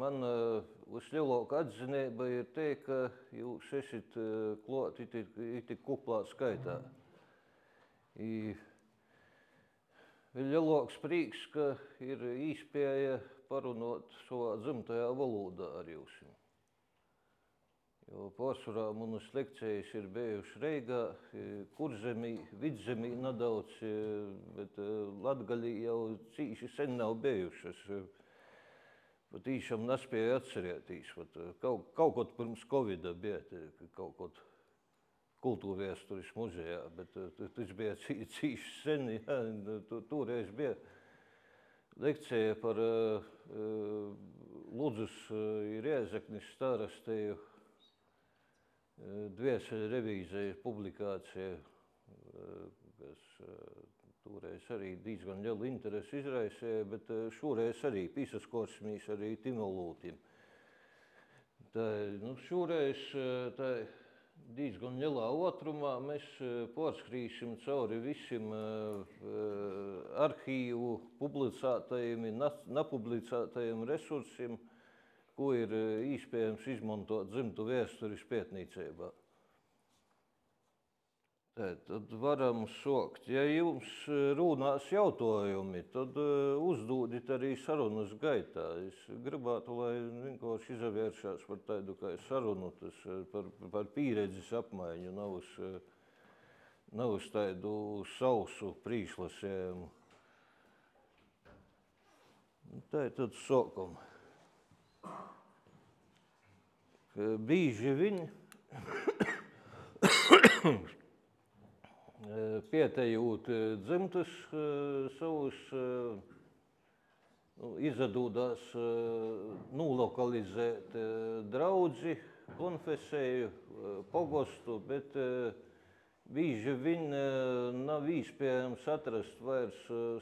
man vislielākā atzinība ir te, ka jūs esat klāt iti kuplā skaitā. I vēl lielāks prieks, ka ir īspēja parunot savā dzimtajā valodā ar jums. Jo pārsvarā manas lekcijas ir bijušas Reigā, Kurzemī, Vidzemī nedaudz, bet Latgalī jau cīši sen nav bijušas. Pat īšām nespēju atcerēties. Kaut kaut pirms Covida bija kaut kaut kultūrvēstures muzejā, bet tas bija cīši sen, jā, toreiz bija lekcija par Ludzas Rēzeknis starostēju dvēseli revīzija publikācija, kas toreiz arī diezgan lielu interesi izraisīja, bet šoreiz arī pīsaskorsmīs arī timolūtim. Šoreiz diezgan lielā otrumā mēs pārskrīsim cauri visiem arhīvu publicētajiem, nepublicētajiem resursiem, ko ir iespējams izmantot dzimtu vēstures pētniecībā. Tad varam sākt. Ja jums runās jautājumi, tad uzdodiet arī sarunas gaitā. Es gribētu, lai vienkārši izvēršās par tādu kā sarunu, tas par pieredzes apmaiņu, nav uz tādu sausu prīšlasējumu. Tad sākam. Bīži viņi pietejūt dzimtas savus izdodās nolokalizēt draudzi, konfesēju, pogostu, bet bīži viņi nav iespējams atrast vairs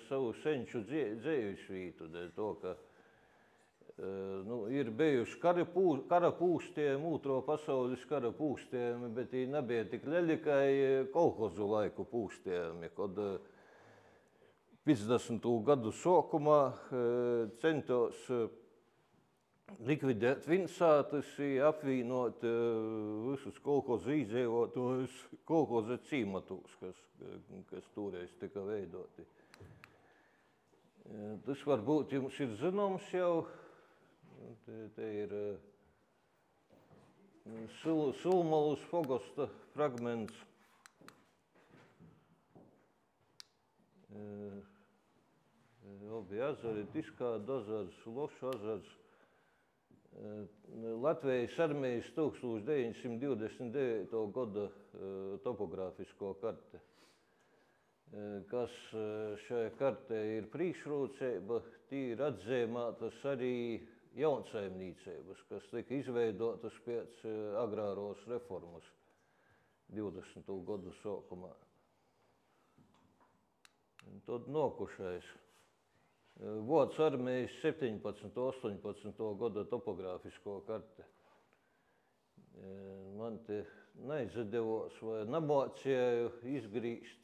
savu senču dzējusvītu, dēļ to, ka ir bijuši kara pūstījumi, Otro pasaules kara pūstījumi, bet viņi nebija tik lieli kā kolhozu laiku pūstījumi, kad 50. gadu sākumā centos likvidēt vinsātus, apvienot visus kolhozu izdzīvotājus kolhoza cīmatos, kas toreiz tika veidoti. Tas varbūt jums ir zināms jau. Te ir Sulmalus pogosta fragments. Obi ezeri, Tiskāda ezers, Lošu ezers. Latvijas armijas 1929. gada topogrāfisko karte, kas šajā kartē ir priekšrocība, tī ir atzīmētas arī jaunsaimniecības, kas tika izveidotas pēc agrāros reformas 20. gadu sākumā. Tad nokušais. Vācu armijas 17. 18. gada topogrāfisko karte. Man te neizdevos vai nemācēju izgrīst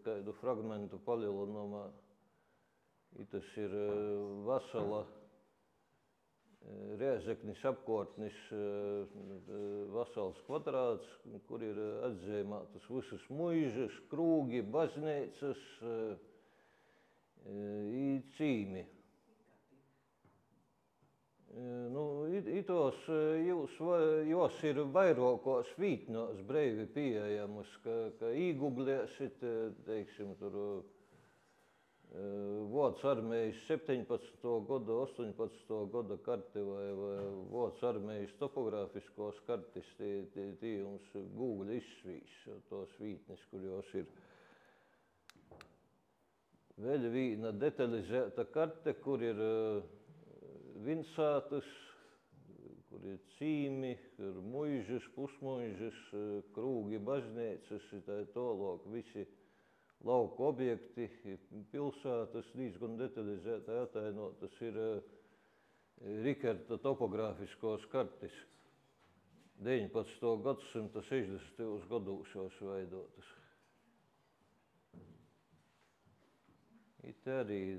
kādu fragmentu palielinumā. Tas ir vesela Rēzeknis apkārtnis, vesels kvadrāts, kur ir atzīmētas visas muižas, krūgi, baznīcas i cīmi. Itos jūs ir vairākos vītnos breivi pieejamas, ka īgublēsit, teiksim, tur Vācu armijas 17. gada, 18. gada karti vai Vācu armijas topogrāfiskos kartis, tie jums Google izsvīs tos vītnes, kur jūs ir. Vēl viena detalizēta karte, kur ir vinsātas, kur ir cīmi, kur muižas, pusmuižas, krūgi, baznīcas, tā tālāk visi lauku objekti, pilsētas diezgan detalizēti atainotas ir Rikerta topogrāfiskos kartis 19. gadsimta 60. gados veidotas. It arī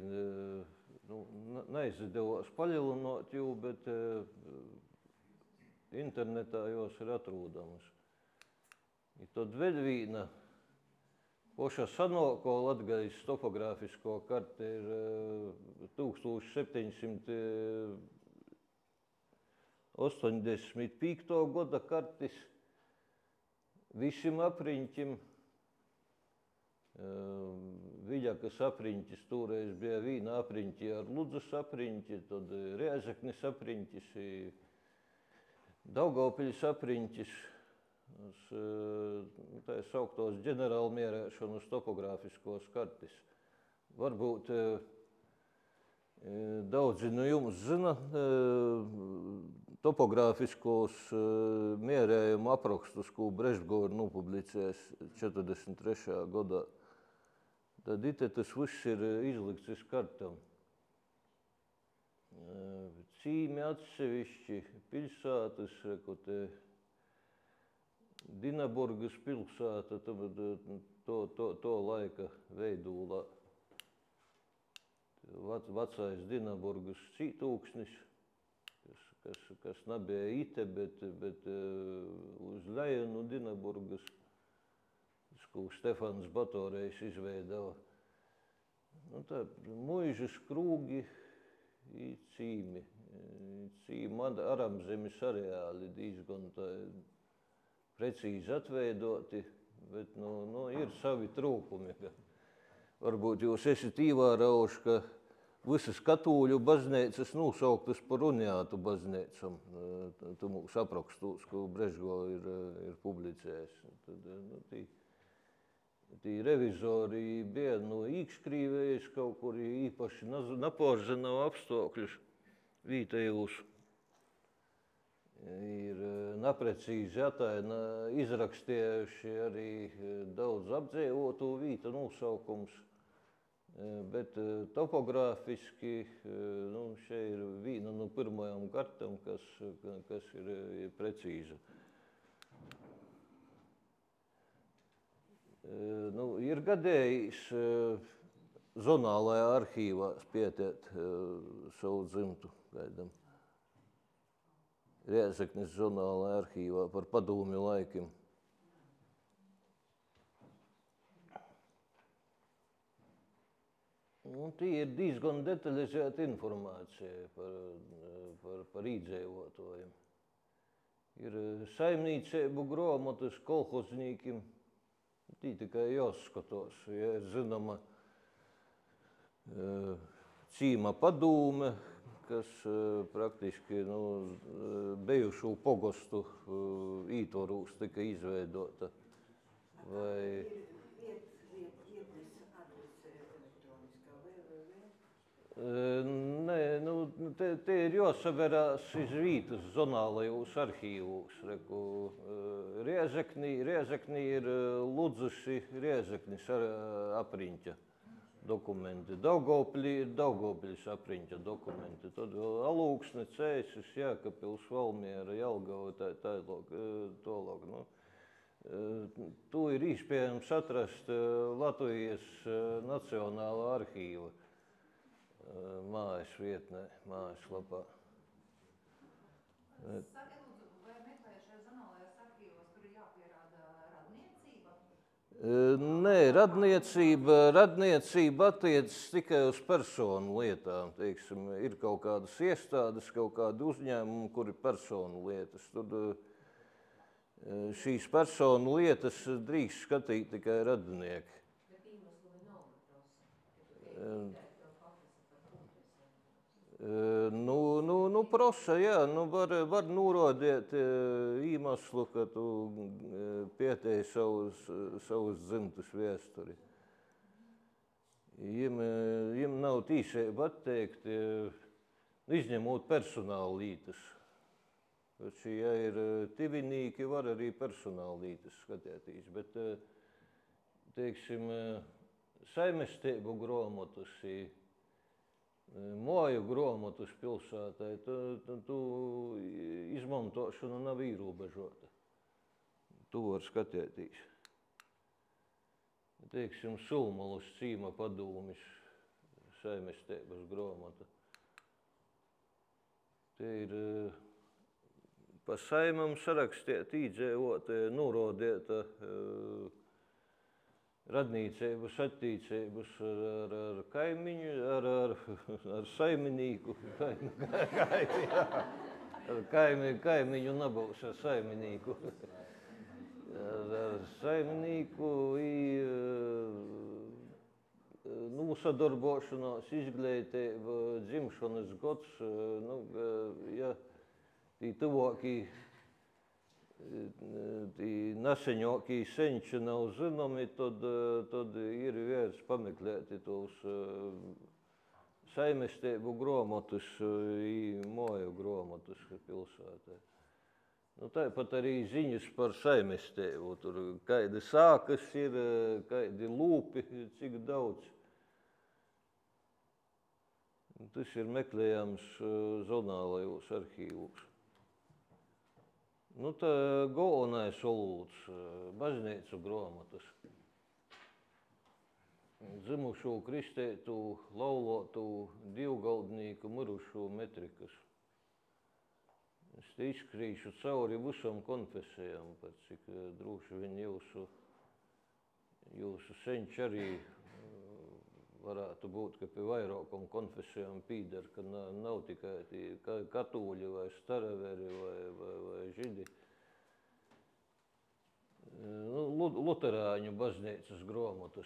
neizdevās palielināt jū, bet internetā jos ir atrūdamas. I tad vēl vīna poša sanoko Latgaļas topogrāfisko karte ir 1785. Goda kartis visiem apriņķim. Viļakas apriņķis toreiz bija vīna apriņķi ar Ludzas apriņķi, tad Rēzeknis apriņķis, Daugavpiļas apriņķis, tā sauktos ģenerālmierēšanas topogrāfiskos kartis. Varbūt daudzi no jums zina topogrāfiskos mierējumu aprakstus, ko Brežgori nopublicēs 43. gadā. Tad ite tas viss ir izlikts uz kartam. Cīmi atsevišķi, pilsētas, Dinaburgas pilsēta, to laika veidūlā. Vecais Dinaburgas cītūksnis, kas nebija ite, bet uz lejenu Dinaburgas, ko Stefans Batorejs izveidava. Tā muižas krūgi i cīmi. Cīmi aramzemes areāli diezgan precīzi atveidoti, bet ir savi trūkumi. Varbūt jūs esat īvērauši, ka visas katūļu baznīcas nosauktas par uniātu baznīcam. Tu mūs aprakstos, ko Brežgo ir publicējis. Tī revizori bija no īkškrīvējas kaut kur īpaši napārzināv apstākļus vītējūs. Ir naprecīzi izrakstījuši arī daudz apdzīvotu vīta nosaukums, bet topogrāfiski šeit ir vīna no pirmajām kartām, kas ir precīza. Ir gadējis zonālajā arhīvā spietiet savu dzimtu gaidam. Rēzeknis zonālajā arhīvā par padomju laikiem. Tī ir diezgan detalizēta informācija par īdzēvotājiem. Ir saimniecību grāmatas kolhoznīkiem. Tī tikai jāskatos, ja ir zinama cīma padūme, kas praktiski bijušu pogostu ītorūs tika izveidota. Vai nē, te ir jāsaverās iz vītas zonālajos arhīvos. Rēzeknī ir Ludzasi Rēzeknis apriņķa dokumenti. Daugavpilī ir Daugavpiļas apriņķa dokumenti. Tad vēl Alūksne, Cēsis, Jēkabpils, Valmiera, Jelgava, tolāk. To ir iespējams atrast Latvijas Nacionālā arhīva mājas vietnē, mājas lapā. Saki, lūdzu, vai meklējušajos zonālajos arhīvos tur ir jāpierāda radniecība? Nē, radniecība attiecas tikai uz personu lietām. Teiksim, ir kaut kādas iestādes, kaut kādi uzņēmumi, kuri personu lietas. Tur šīs personu lietas drīkst skatīt tikai radinieki. Bet iemeslu nav prosa. Prosa, jā, var norādīt īmaslu, ka tu pietēji savus dzimtus vēsturi. Jiem nav tīsēba atteikt, izņemot personāla lītas. Ja ir tivinīki, var arī personāla lītas skatētīs, bet, teiksim, saimesteibu grāmatas, māju grāmatas pilsētai, tu izmantošana nav ierobežota. Tu var skatētīs. Teiksim, Sulmalas cīma padūmis saimestības gromata. Te ir pa saimam sarakstēt, īdzēvot, norodieta radnīcības attīcības ar kaimiņu, ar saiminīku. Ar kaimiņu nebūs ar saiminīku. Ar saiminīku sadarbošanās, izglītība, dzimšanas gods, ja tī tuvākī, tī neseņākī senči nav zinomi, tad ir vērts pameklēt tos saimestību gromatus, moju gromatus pilsētā. Tāpat arī ziņas par saimestību, tur kādi sākas ir, kādi lūpi, cik daudz. Tas ir meklējams zonālajos arhīvos. Tā galvenais olūds, baznīcu gromatas. Dzimušo, kristētu, laulotu, divgaldnieku, mirušo metrikas. Es te izskrīšu cauri visam konfesijām, pat cik droši vien jūsu senči arī varētu būt, ka pie vairākam konfesijām pīder, ka nav tikai katoļi vai staraveri vai židi. Luterāņu baznīcas gromatas.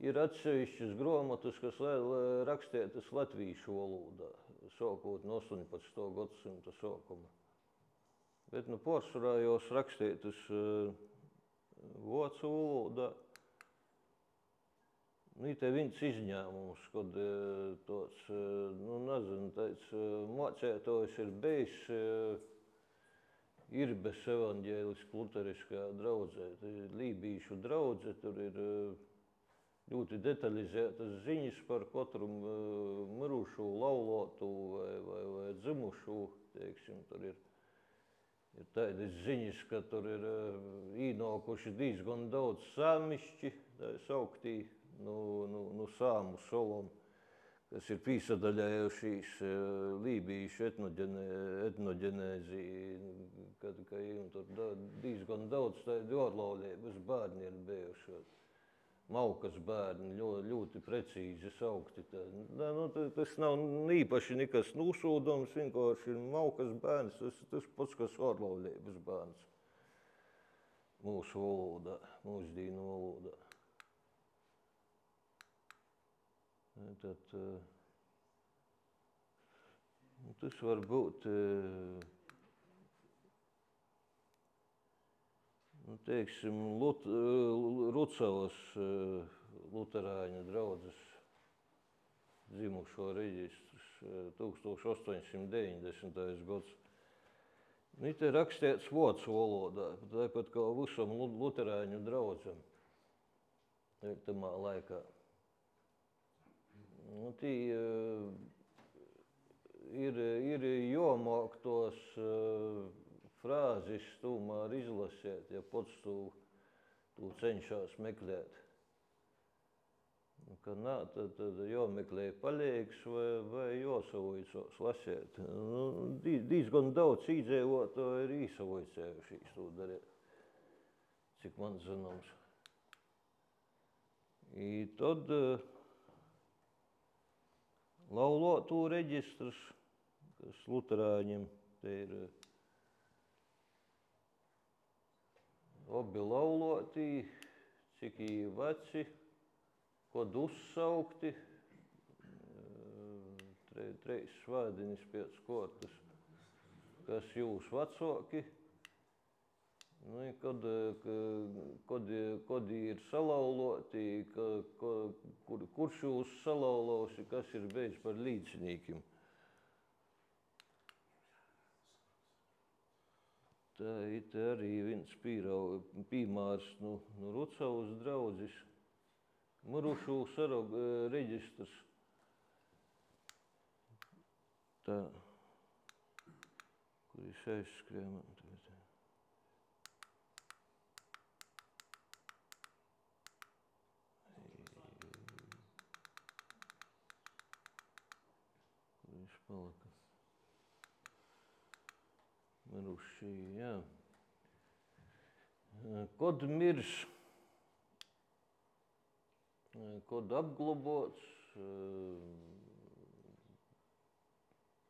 Ir atsevišķas gromatas, kas rakstētas latvīšu valodā, sākot no 18. gadsimta sākuma. Bet pārsvarā jos rakstētas vācu valodā. Te viens izņēmums, kad tāds, tāds mācētājs ir bijis Irbes evaņģēliskā luteriskajā draudzē. Lībīšu draudze, tur ir ļoti detalizētas ziņas par katru mirušu, laulotu vai dzimušu, teiksim, tur ir tādas ziņas, ka tur ir īnākuši diezgan daudz sāmišķi, tā sauktī, no sāmu solom, kas ir pīsadaļējušīs lībīšu etnoģenēzi, kad tur diezgan daudz tādu ārlaulības bērni ir bijuši. Maukas bērni, ļoti precīzi saukti. Tas nav īpaši nekas nosūdams, vienkārši ir maukas bērns, tas pats, kas ārlaulības bērns mūsu valodā, mūsdīnu valodā. Tad, tas var būt, teiksim, Rucavas luterāņu draudzes dzimušo reģistrs 1890. gads. Te rakstēts vācu valodā, tāpat kā visam luterāņu draudzam tamā laikā. Tī ir jomāk tos frāzes tomēr izlasēt, ja pats tu cenšās meklēt. Ka nā, tad jāmeklē palīgs vai jāsavoicās lasēt. Diezgan daudz īdzēvotāji ir īsavoicējušies to darīt, cik man zināms. Tad laulotu reģistrs, kas luterāņiem te ir abi laulotī, cik veci, kod uzsaukti, treis svādinis pēc kortas, kas jūs vecāki, kod ir salauloti, kurš jūs salaulosi, kas ir bijis par līdzinīkim. Tā arī viens pīmārs no Rucavas draudzes, mirušu saragu reģistrs. Tā, kur es aizskrēju. Mirušie, jā. Kod mirs, kod apglobots,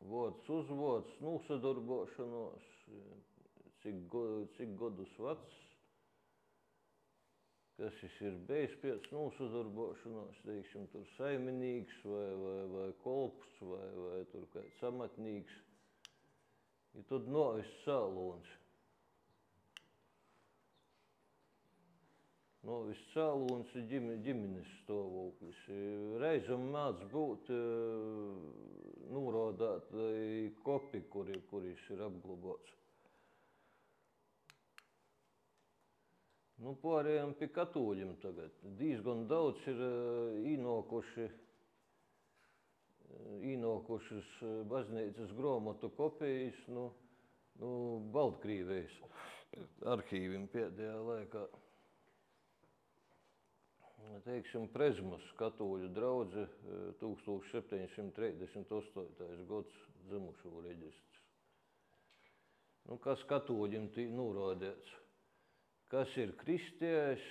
vārds uzvārds, nosadarbošanos, cik godus vecs, kas ir bijis pēc nosadarbošanos, teiksim, tur saiminīgs vai kolps vai tur kāds amatnīgs. I tad novis cēlons. Novis cēlons ir ģimenes stāvoklis. Reizam mēdz būt norādāt kopi, kuris ir apglabāts. Nu, pārējām pie katoļiem tagad. Diezgan daudz ir īnokušas baznīcas grāmatu kopijas, Baltkrievijas arhīvim pēdējā laikā. Teiksim, Prezmas katoļu draudze 1738. gads dzimušo reģistrs. Nu, kas katoļiem tī norādīts? Kas ir kristiejs,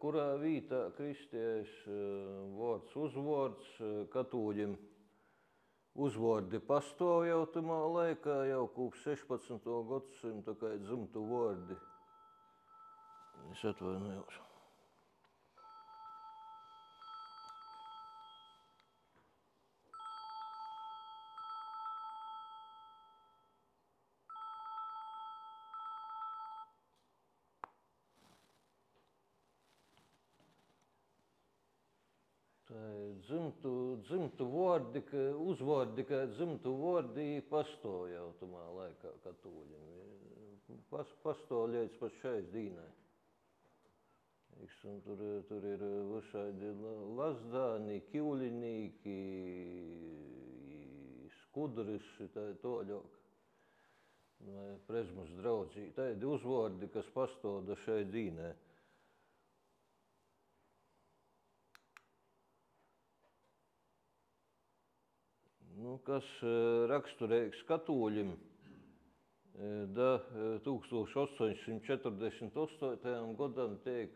kurā vītā kristiejs, vārds uzvārds, katoļiem uzvārdi pastāv jau tamā laikā, jau kopš 16. gadsimta kā dzimtu vārdi. Es atvainojos. Dzimtu vārdi, uzvārdi, kā dzimtu vārdi pastāv jau tamā laikā katoļiem. Pastāv līdz pat šais dīnai. Tur ir visādi lazdāni, kivlinīki, skudris, tā toļok. Prezmas draudzī. Tādi uzvārdi, kas pastāv da šai dīnai. Nu, kas raksturīgs katoļim, da 1848. gadam tiek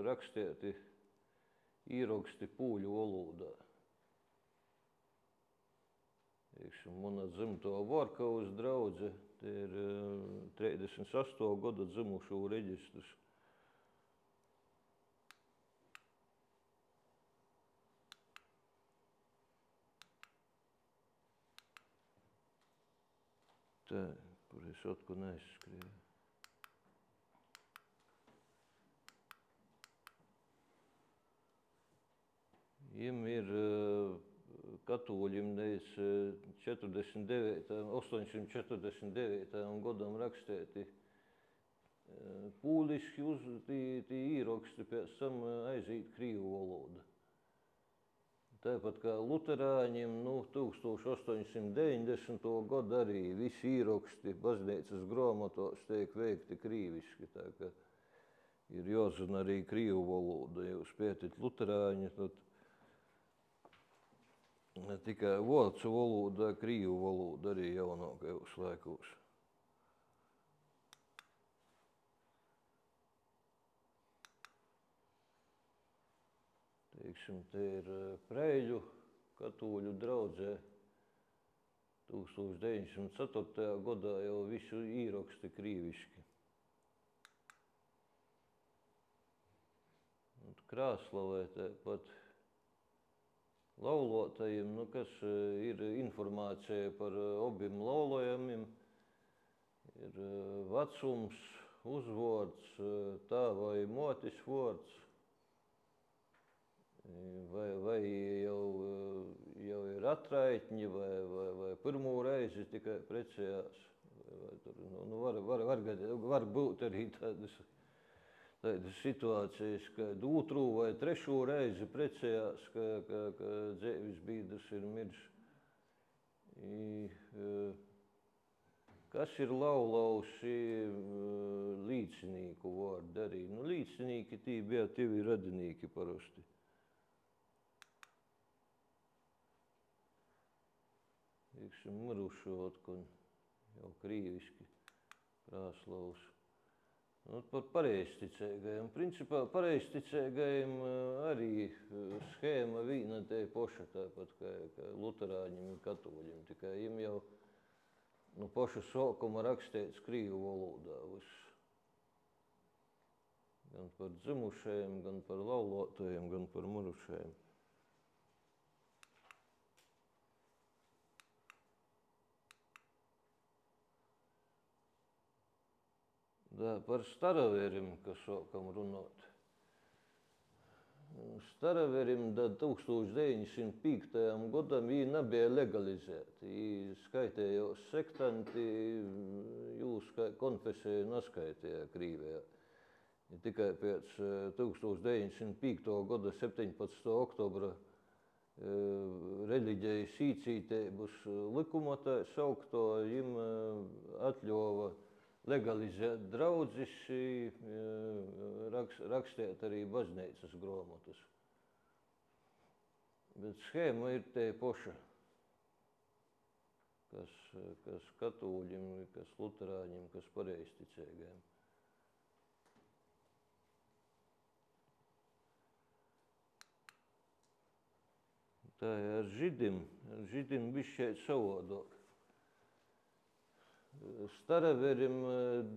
rakstēti īraksti pūļu valodā. Mana dzimto Varkavas draudze, te ir 38. gada dzimušo reģistrs. Tā, kur es otku neizskrēju. Jiem ir katoļiem līdz 849. gadam rakstēti pūliski tī īraksti, pēc tam aizīt krīvu valoda. Tāpat kā luterāņiem 1890. gadu arī visi īraksti baznīcas grāmatos tiek veikti krīviski. Tā kā ir jāzina arī krīvu valoda. Jūs pētat luterāņi, tad ne tikai vācu valoda, krīvu valoda arī jaunākajos laikos. Teiksim, te ir Preiļu katoļu draudzē 1904. gadā jau visu īraksti krīviski. Krāslavē tāpat laulotajiem, kas ir informācija par obiem laulojamiem, ir vecums, uzvārds, tāva vai motis vārds. Vai jau ir atraitņi, vai pirmo reizi tikai precējās. Var būt arī tādas situācijas, kad otru vai trešo reizi precējās, ka dzīves bīdrs ir mirs. Kas ir laulauši līdzinīku vārdi arī? Līdzinīki tī bija tivi radinīki parasti. Mirušo otkon jau krīviski Krāslavs. Par pareizticīgajiem. Principā pareizticīgajiem arī schēma vīna te poša, tāpat kā luterāņiem un katoļiem. Tikai viņiem jau no poša sākuma rakstīts krīvu valodā viss. Gan par dzimušajiem, gan par laulotajiem, gan par mirušajiem. Da, par staraverim, kas sākam runāt. Staraverim da 1905. Gadam viņi nebija legalizēti. Viņi skaitējos sektanti, jūs konfesiju neskaitēja Krīvijā. Tikai pēc 1905. Gada 17. oktobra reliģijas īcītības likuma tā saukto viņam atļova legalizēt draudzis, rakstēt arī baznīcas grāmatas. Bet schēma ir te poša, kas katoļiem, kas luterāņiem, kas pareizticīgajiem. Tā ar židim bišķēt savādāk. Staraverim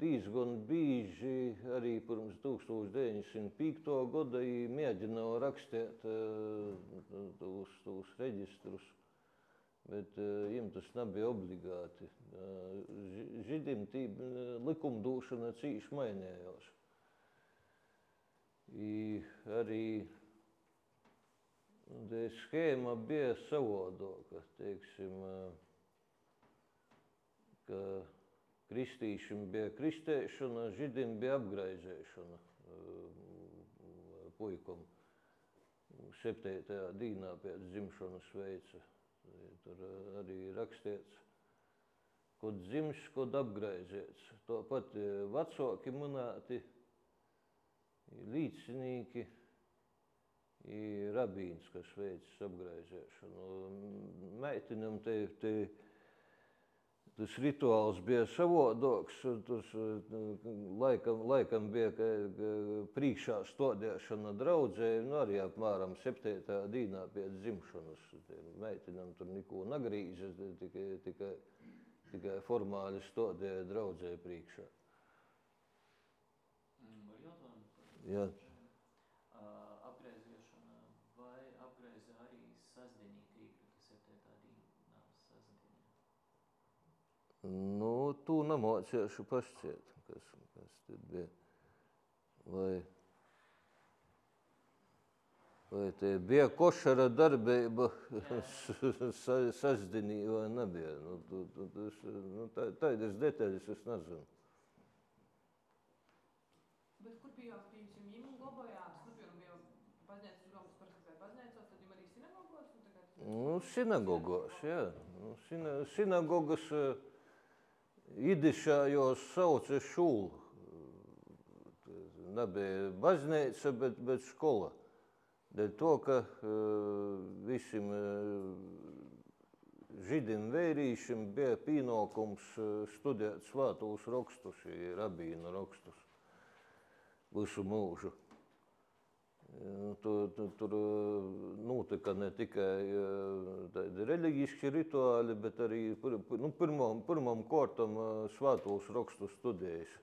diezgan bīži arī pirms 1905. Gada mēģināja rakstīt tos reģistrus, bet viņiem tas nebija obligāti. Židim tī likumdošana cīši mainījās. Arī schēma bija savādāka, teiksim, ka kristīšiem bija kristēšana, židim bija apgraizēšana puikam 7. dīnā pēc dzimšanas veica. Tur arī rakstīts, kod dzims, kod apgraizēts. Tāpat vecāki minēti, līdzinīki, rabīns, kas veicis apgraizēšanu. Meitinam tas rituāls bija savādāks, tas laikam bija priekšā stādīšana draudzē, arī apmēram 7. dīnā pēc dzimšanas. Meitinam tur neko nagrīzes, tikai formāli stādīja draudzē priekšā. Var jautājumu? Jā. Apgreizēšana vai apgreiza arī sasdienīgi īkļu 7. dīnā sasdienī? Nu, tu nemāciešu pašciet, kas tad bija. Vai te bija košara darbība sasdienī vai nebija? Tādas detaļas es nezinu. Bet kur bija pieņemsim, viņam glabājās? Piemēram, bija baznīcas gromas parasti vai baznīcās, tad viņam arī sinagogos? Sinagogos, jā. Sinagogas idišājos sauca šūl. Nebija baznīca, bet škola. Dēļ to, ka visiem židim vērīšiem bija pienākums studēt svātos rakstus, rabīnu rakstus visu mūžu. Tur notika ne tikai tādi reliģiski rituāli, bet arī pirmam kārtam svātos rakstus studējas.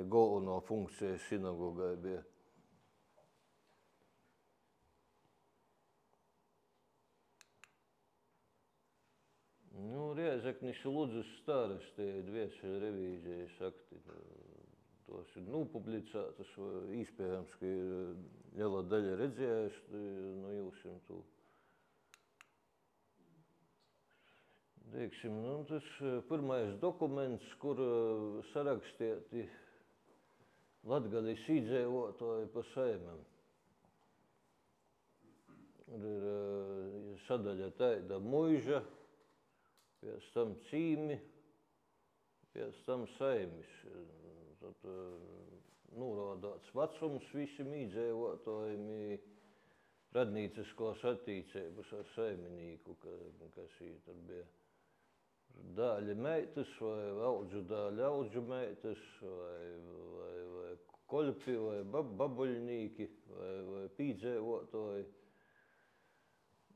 Galvenā funkcija sinagogai bija. Riezeknis Ludzas starostī dviesi revīzijas akti. Tos ir publicētas, iespējams, ka liela daļa redzējuši no jūsim tu. Teiksim, tas pirmais dokuments, kur sarakstīti Latgalis iedzīvotāji pa saimēm. Ir sadaļa tāda muiža, pēc tam cīmi, pēc tam saimis. Tad norādāts vecums visiem iedzīvotājiem, radnīciskos attīcības ar saiminīku, kas tur bija dāļa meitas vai audžu dāļa audžu meitas vai koļpi vai babuļnīki vai pīdzēvotoji.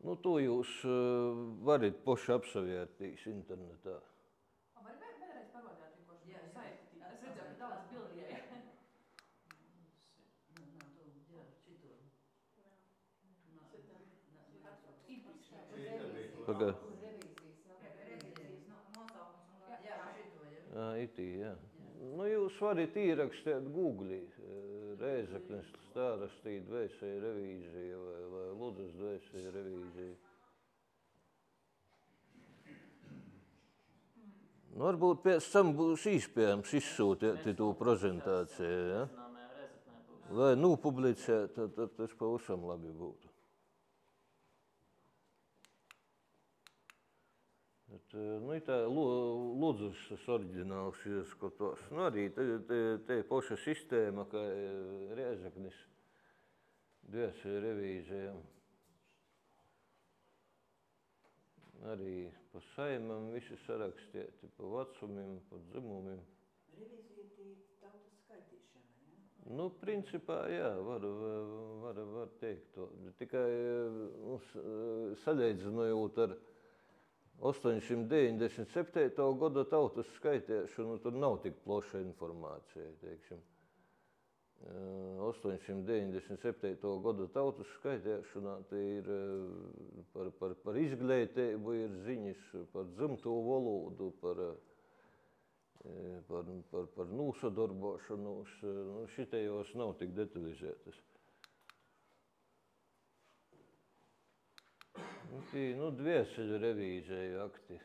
Nu, to jūs varat poši apsavērtīs internetā. Var vēlreiz parādāt vienkārši Jā, jā. saiti? Es redzēju, ka daudz bildēja. Pagā. Revīzijas nosaukums un Jā, Itī, jā. Nu, jūs varat ierakstīt Googlī Rēzeknes stārastīt dvēsēja revīzija vai Ludzas dvēsēja revīzija. Nu, varbūt pēc tam būs iespējams izsūtīt to prezentāciju, ja? Vai publicēt, tad tas pavisam labi būtu. Bet, nu, tā Ludzas tas oriģināls ieskatos. Nu, arī te poša sistēma, kā Rēzeknis dvēsēja revīzijām. Arī pa saimam visi sarakstīti, pa vecumiem, pa dzimumiem. Revīzija tī tautas skaitīšana, ja? Nu, principā, jā, var teikt to. Tikai salīdzinojot ar 897. gada tautas skaitīšanu, tur nav tik plaša informācija, teiksim. 897. gada tautas skaitīšanā ir par izglītību, ir ziņas par dzimto valodu, par nūsadarbošanos. Nu, šitējos nav tik detalizētas. Nu, dvēseļu revīzēju akti.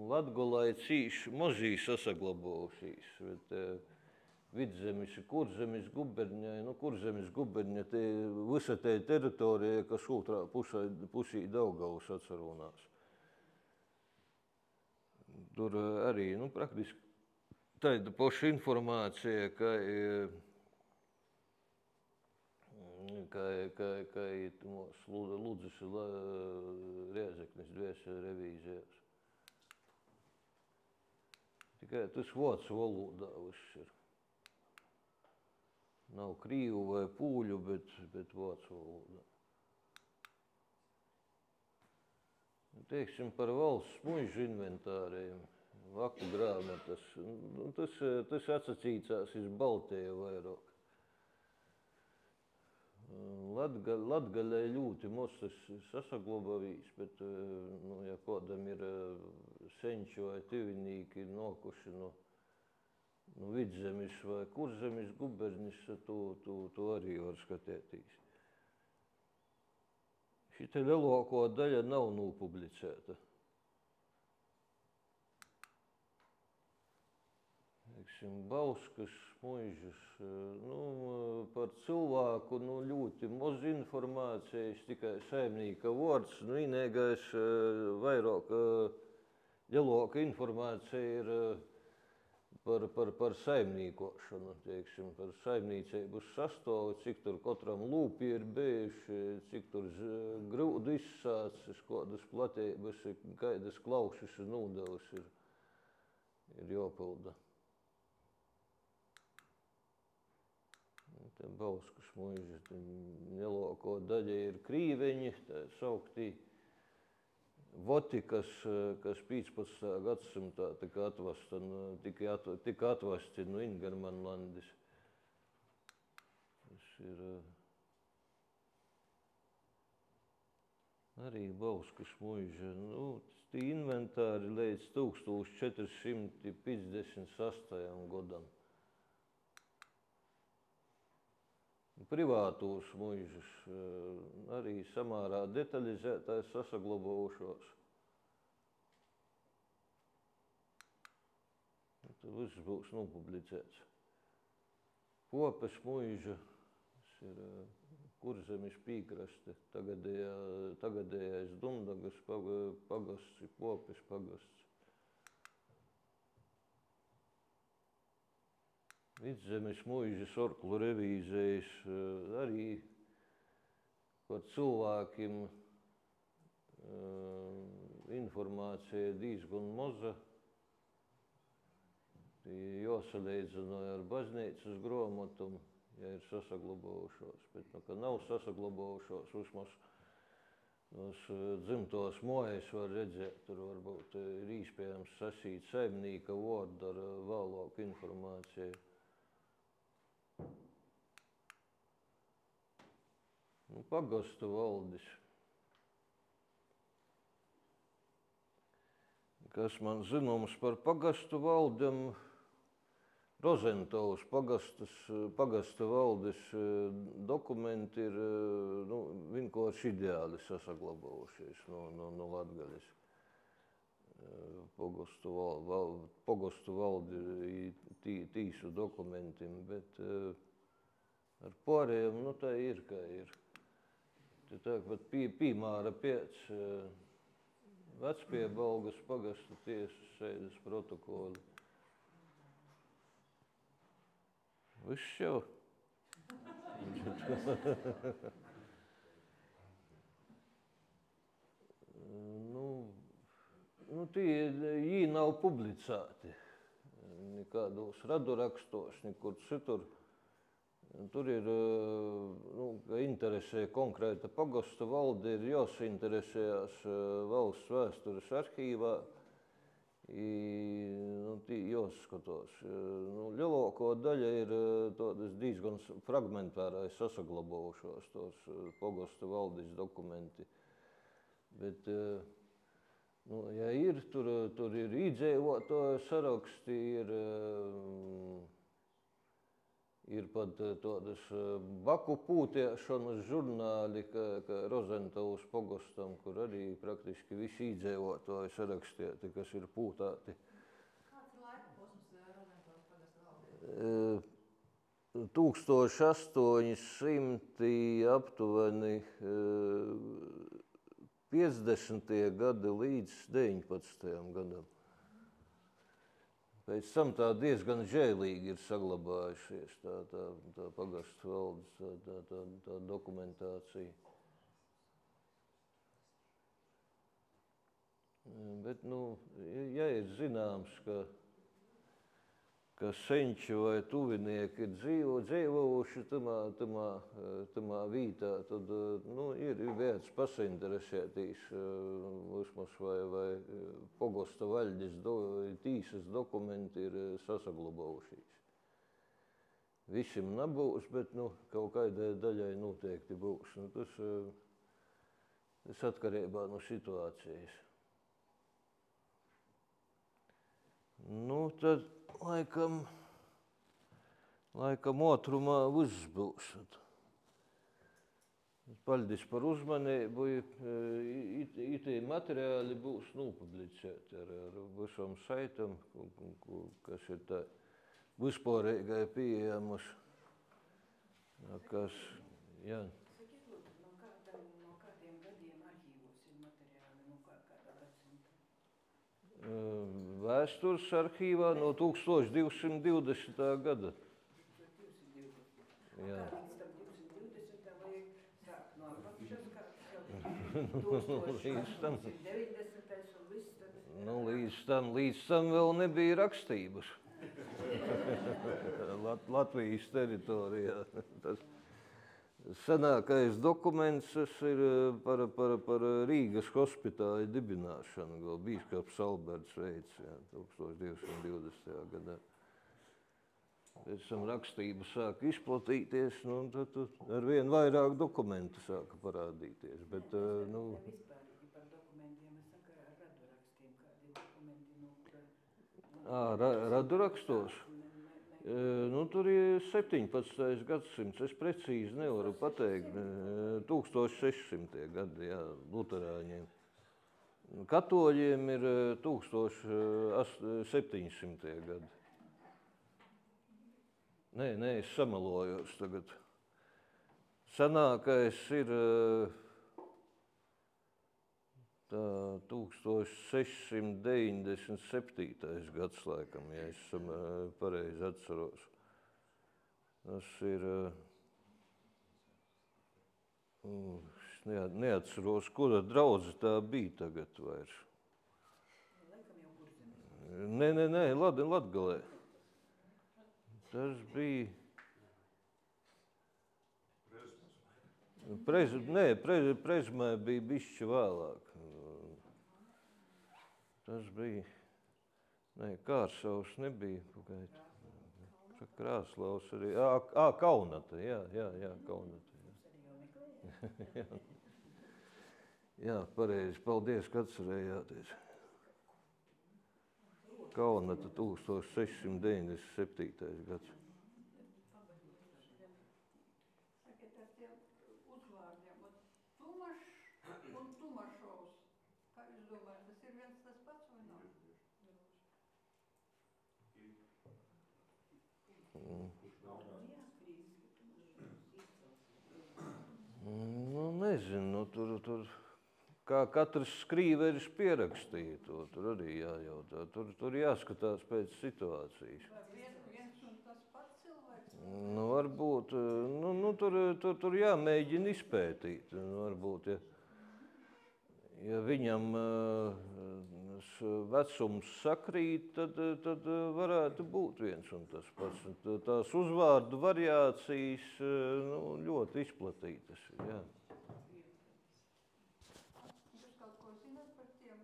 Latgolā ir cīši mazī sasaglabojušīs, bet Vidzemes ir Kurzemes guberņai. Nu, Kurzemes guberņa te visa te teritorija, kas otrā pusī Daugavas atsarunās. Tur arī, nu, praktiski tāda paša informācija, ka Ludzas Rēzeknes dvēsēja revīzijas. Tikai tas vācu valodā viss ir. Nav krīvu vai pūļu, bet vācu valodā. Teiksim par valsts muižu inventāriem, vaku grāmatas. Tas atsacīcās iz Baltiju vairāk. Latgaļai ļoti maz tas sasaglabavīs, bet, nu, ja kādam ir senči vai tivinīki nokuši no Vidzemes vai Kurzemes guberņas, to arī var skatētīs. Šita lielāko daļa nav nopublicēta. Teiksim, Bauskas muižas, nu, par cilvēku, nu, ļoti maz informācijas, tikai saimnīka vārds, nu, vienīgais vairāk lielāka informācija ir par saimnīkošanu, teiksim, par saimnīcības sastāvu, cik tur katram lūpi ir bijuši, cik tur grūdu izsācis, kādas platības, kādas klaušas un nūdevas ir jāpilda. Te Bauskas muiža, lielāko daļa ir krīveņi, tā sauktī voti, kas 15. gadsimtā tika atvesti no Ingermanlandis. Tas ir arī Bauskas muiža. Nu, tie inventāri līdz 1458. gadam. Privātūs muižas arī samārā detalizētājs sasaglabojušos. Tad viss būs nopublicēts. Popes muiža, tas ir Kurzemes pīkraste, tagadējais Dundagas pagasts, Popes pagasts. Vidzemes muižas orklu revīzijas arī par cilvēkiem informācija diezgan maza. Jāsalīdzina ar baznīcas grāmatām, ja ir sasaglabājušās, bet, ka nav sasaglabājušās, vismaz tos dzimtos mājas var redzēt, tur varbūt ir iespējams sasīt saimnīka vārdu ar vēlāku informāciju. Pagastu valdis. Kas man zināms par pagastu valdam, Rozentovas pagasta valdes dokumenti ir vienkārši ideāli sasaglabājušies no Latgaļas. Pagastu valdi tīsu dokumentiem, bet ar pārējiem, tā ir, kā ir. Tā pat piemēra pēc Vecpiebalgas pagasta tiesas sēdes protokoli. Viss jau. Jī nav publicēti nekādos radurakstos, nekur citur. Tur ir, ka interesē konkrēta pagasta valde, ir jāsainteresējās valsts vēstures arhīvā. Jāskatās. Lielāko daļa ir tādas diezgan fragmentārai sasaglabājušās tos pagasta valdes dokumenti. Bet, ja ir, tur ir iedzīvotāju saraksti, ir pat tādas baku pūtiešanas žurnāli, kā Rozentovas pagastam, kur arī praktiski visi iedzīvotāji sarakstīti, kas ir pūtāti. Kāds ir laika posms Rozentovas pagasta valdē? 1800 aptuveni 50. gadi līdz 19. gadam. Pēc tam tā diezgan žēlīgi ir saglabājušies tā pagastu valdes tā dokumentācija. Bet, ja ir zināms, ka senči vai tuvinieki ir dzīvojuši tamā vītā, tad ir vērts pasainteresētīs vismaz vai pagasta vaļdes tīsas dokumenti ir sasaglabājušies. Visiem nebūs, bet kaut kādai daļai noteikti būs. Tas atkarībā no situācijas. Tad laikam otrumā viss būs. Paldies par uzmanību. Itī materiāli būs nopublicēti ar visam saitam, kas ir tā vispārīgai pieejamas. Kas, jā. Sakiet, lūdzu, no kādiem gadiem arhīvos ir materiāli, kādā gadsimta? Vēstures arhīvā no 1220. gada. 1220. Jā. Kā līdz tam 220. vajag sākt no apakšas, kāds jau 1890. un viss tad? Līdz tam vēl nebija rakstības. Latvijas teritorijā. Tas senākais dokuments ir par Rīgas hospitāļa dibināšanu, ko bīskaps Alberts veids 1220. gadā. Pēc tam rakstība sāka izplatīties, tad ar vien vairāk dokumentu sāka parādīties. Bet, Vispārīgi par dokumentiem, es saku, ar radurakstiem, kādi dokumenti, Radurakstos? Tur ir 17. gadsimts, es precīzi nevaru pateikt, 1600. gadi, jā, luterāņiem. Katoļiem ir 1700. gadi. Nē, es samalojos tagad. Senākais ir 1697. gads, laikam, ja es pareizi atceros. Tas ir, neatceros, kura draudze tā bija tagad vairs. laikam jau Kurzemē. Nē, Latgalē. Tas bija... Prezmē bija bišķi vēlāk. Tas bija... Nē, Kārsavs nebija. Krāslavs arī. Kaunata, jā, Kaunata. Jā, jā, pareizi. Paldies, ka atcerējāties. Kaunata 1697. gads. Sakiet, ar tiem uzvārdiem, Tumašs un Tumašovs, kā jūs domājat, tas ir viens tas pats vai nav? Nu, nezinu, tur kā katrs skrīveris pierakstīja to, tur arī jājautā. Tur jāskatās pēc situācijas. Vai viens un tas pats cilvēks? Nu, varbūt, tur jāmēģina izpētīt. Varbūt, ja viņam vecums sakrīt, tad varētu būt viens un tas pats. Tās uzvārdu variācijas ļoti izplatītas. Jā. Jūs kaut ko zināt par tiem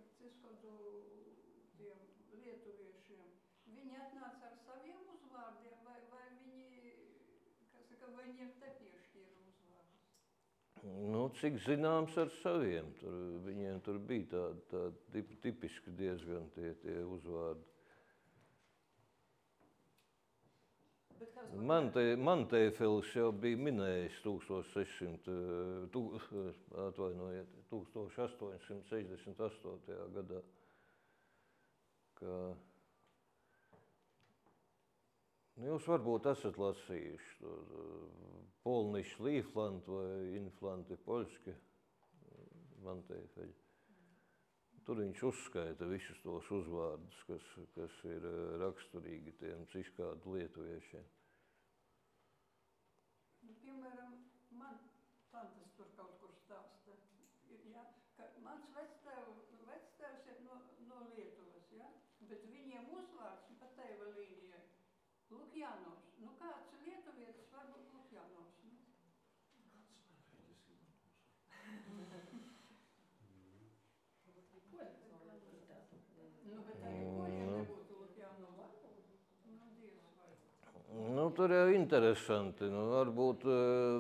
lietuviešiem? Viņi atnāca ar saviem uzvārdiem vai viņi, vai viņiem te piešķīra uzvārdus? Nu, cik zināms ar saviem. Viņiem tur bija tādi tipiski diezgan tie uzvārdi. Mantēfels jau bija minējis 1868. gadā, ka jūs varbūt esat lasījuši to Polnišs Līflant vai Inflanti Poļski Mantēfeļi. Tur viņš uzskaita visus tos uzvārdus, kas ir raksturīgi tiem ciskādu lietuviešiem. Piemēram, man tantes tur kaut kur stāsta, ja, ka mans vectēvs ir no Lietuvas, ja, bet viņiem uzvārds pa teiva līnijai Lukjanovs. Nu, kāds lietuvietis var būt Lukjanovs? Nu, bet arī poļiem nebūtu Lukjanovs. Nu, Dievs vai. Nu, tur jau interesanti. Varbūt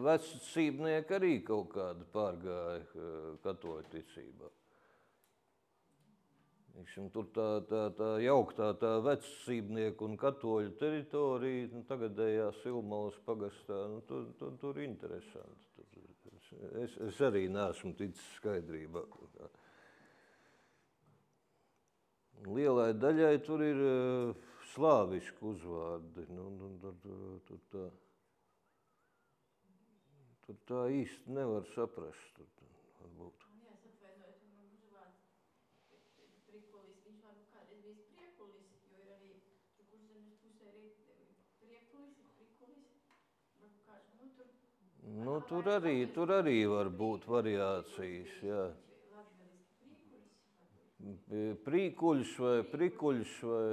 vecticībnieki arī kaut kādi pārgāja katoļu ticībā. Tur tā jauktā vecticībnieku un katoļu teritorija, tagadējā Silmalas pagastā, tur interesanti. Es arī neesmu ticis skaidrībā. Lielai daļai tur ir slāviski uzvārdi. Tur tā īsti nevar saprast. Varbūt. Jā, es atvainojos, man uzvārds Prikulis. Viņš varbūt kādreiz bijis Priekulis, jo ir arī Kurzemes pusē arī Priekulis, Prikulis. Varbūt kāds, tur arī var būt variācijas, jā. Prīkuļš vai Prikuļš vai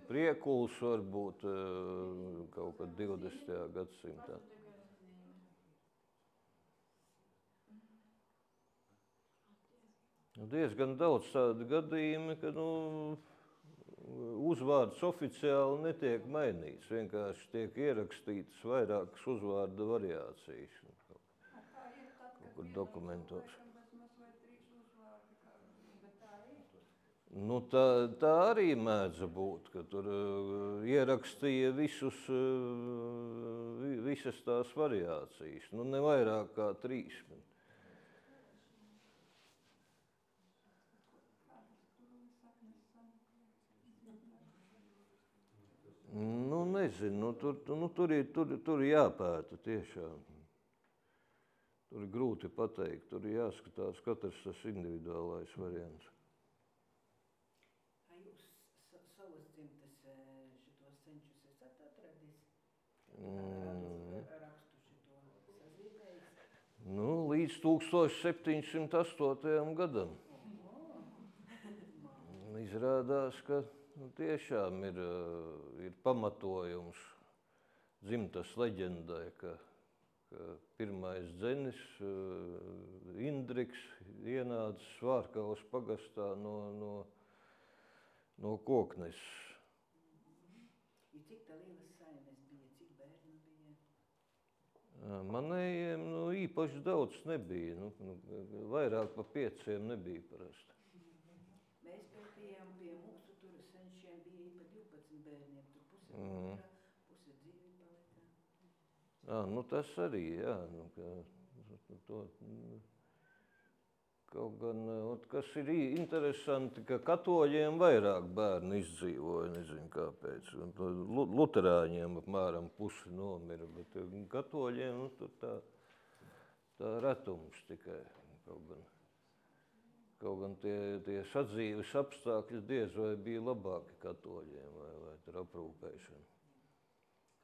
Priekuls var būt kaut kad 20. gadsimtā. Diezgan daudz tādu gadījumi, ka uzvārds oficiāli netiek mainīts. Vienkārši tiek ierakstītas vairākas uzvārda variācijas. Kaut kur dokumentos. Nu, tā arī mēdza būt, ka tur ierakstīja visas tās variācijas. Nu, ne vairāk kā 3. Nu, nezinu, tur jāpēta tiešām. Tur ir grūti pateikt, tur jāskatās katrs tas individuālais variants. Jūs savas dzimtes šitos cenšus esat atradis? Rakstu šito sazīmējis? Nu, līdz 1708. gadam. Izrādās, ka tiešām ir pamatojums dzimtas leģendai, ka pirmais dzenis, Indriks, ienācis Svārkavas pagastā no Koknes. Cik tā lielas saimes bija, cik bērni bija? Manējiem īpaši daudz nebija, vairāk pa 5 nebija parasti. Mēs pētījām pie mūsu tur senčiem bija pa 12 bērniem, tur puse dzīvi palika. Tas arī, jā. Kaut gan, kas ir interesanti, ka katoļiem vairāk bērnu izdzīvoja, nezinu kāpēc. Luterāņiem apmēram pusi nomira, bet katoļiem tur tā retums tikai. Kaut gan tie sadzīves apstākļi diez vai bija labāki katoļiem vai tur aprūpēšana.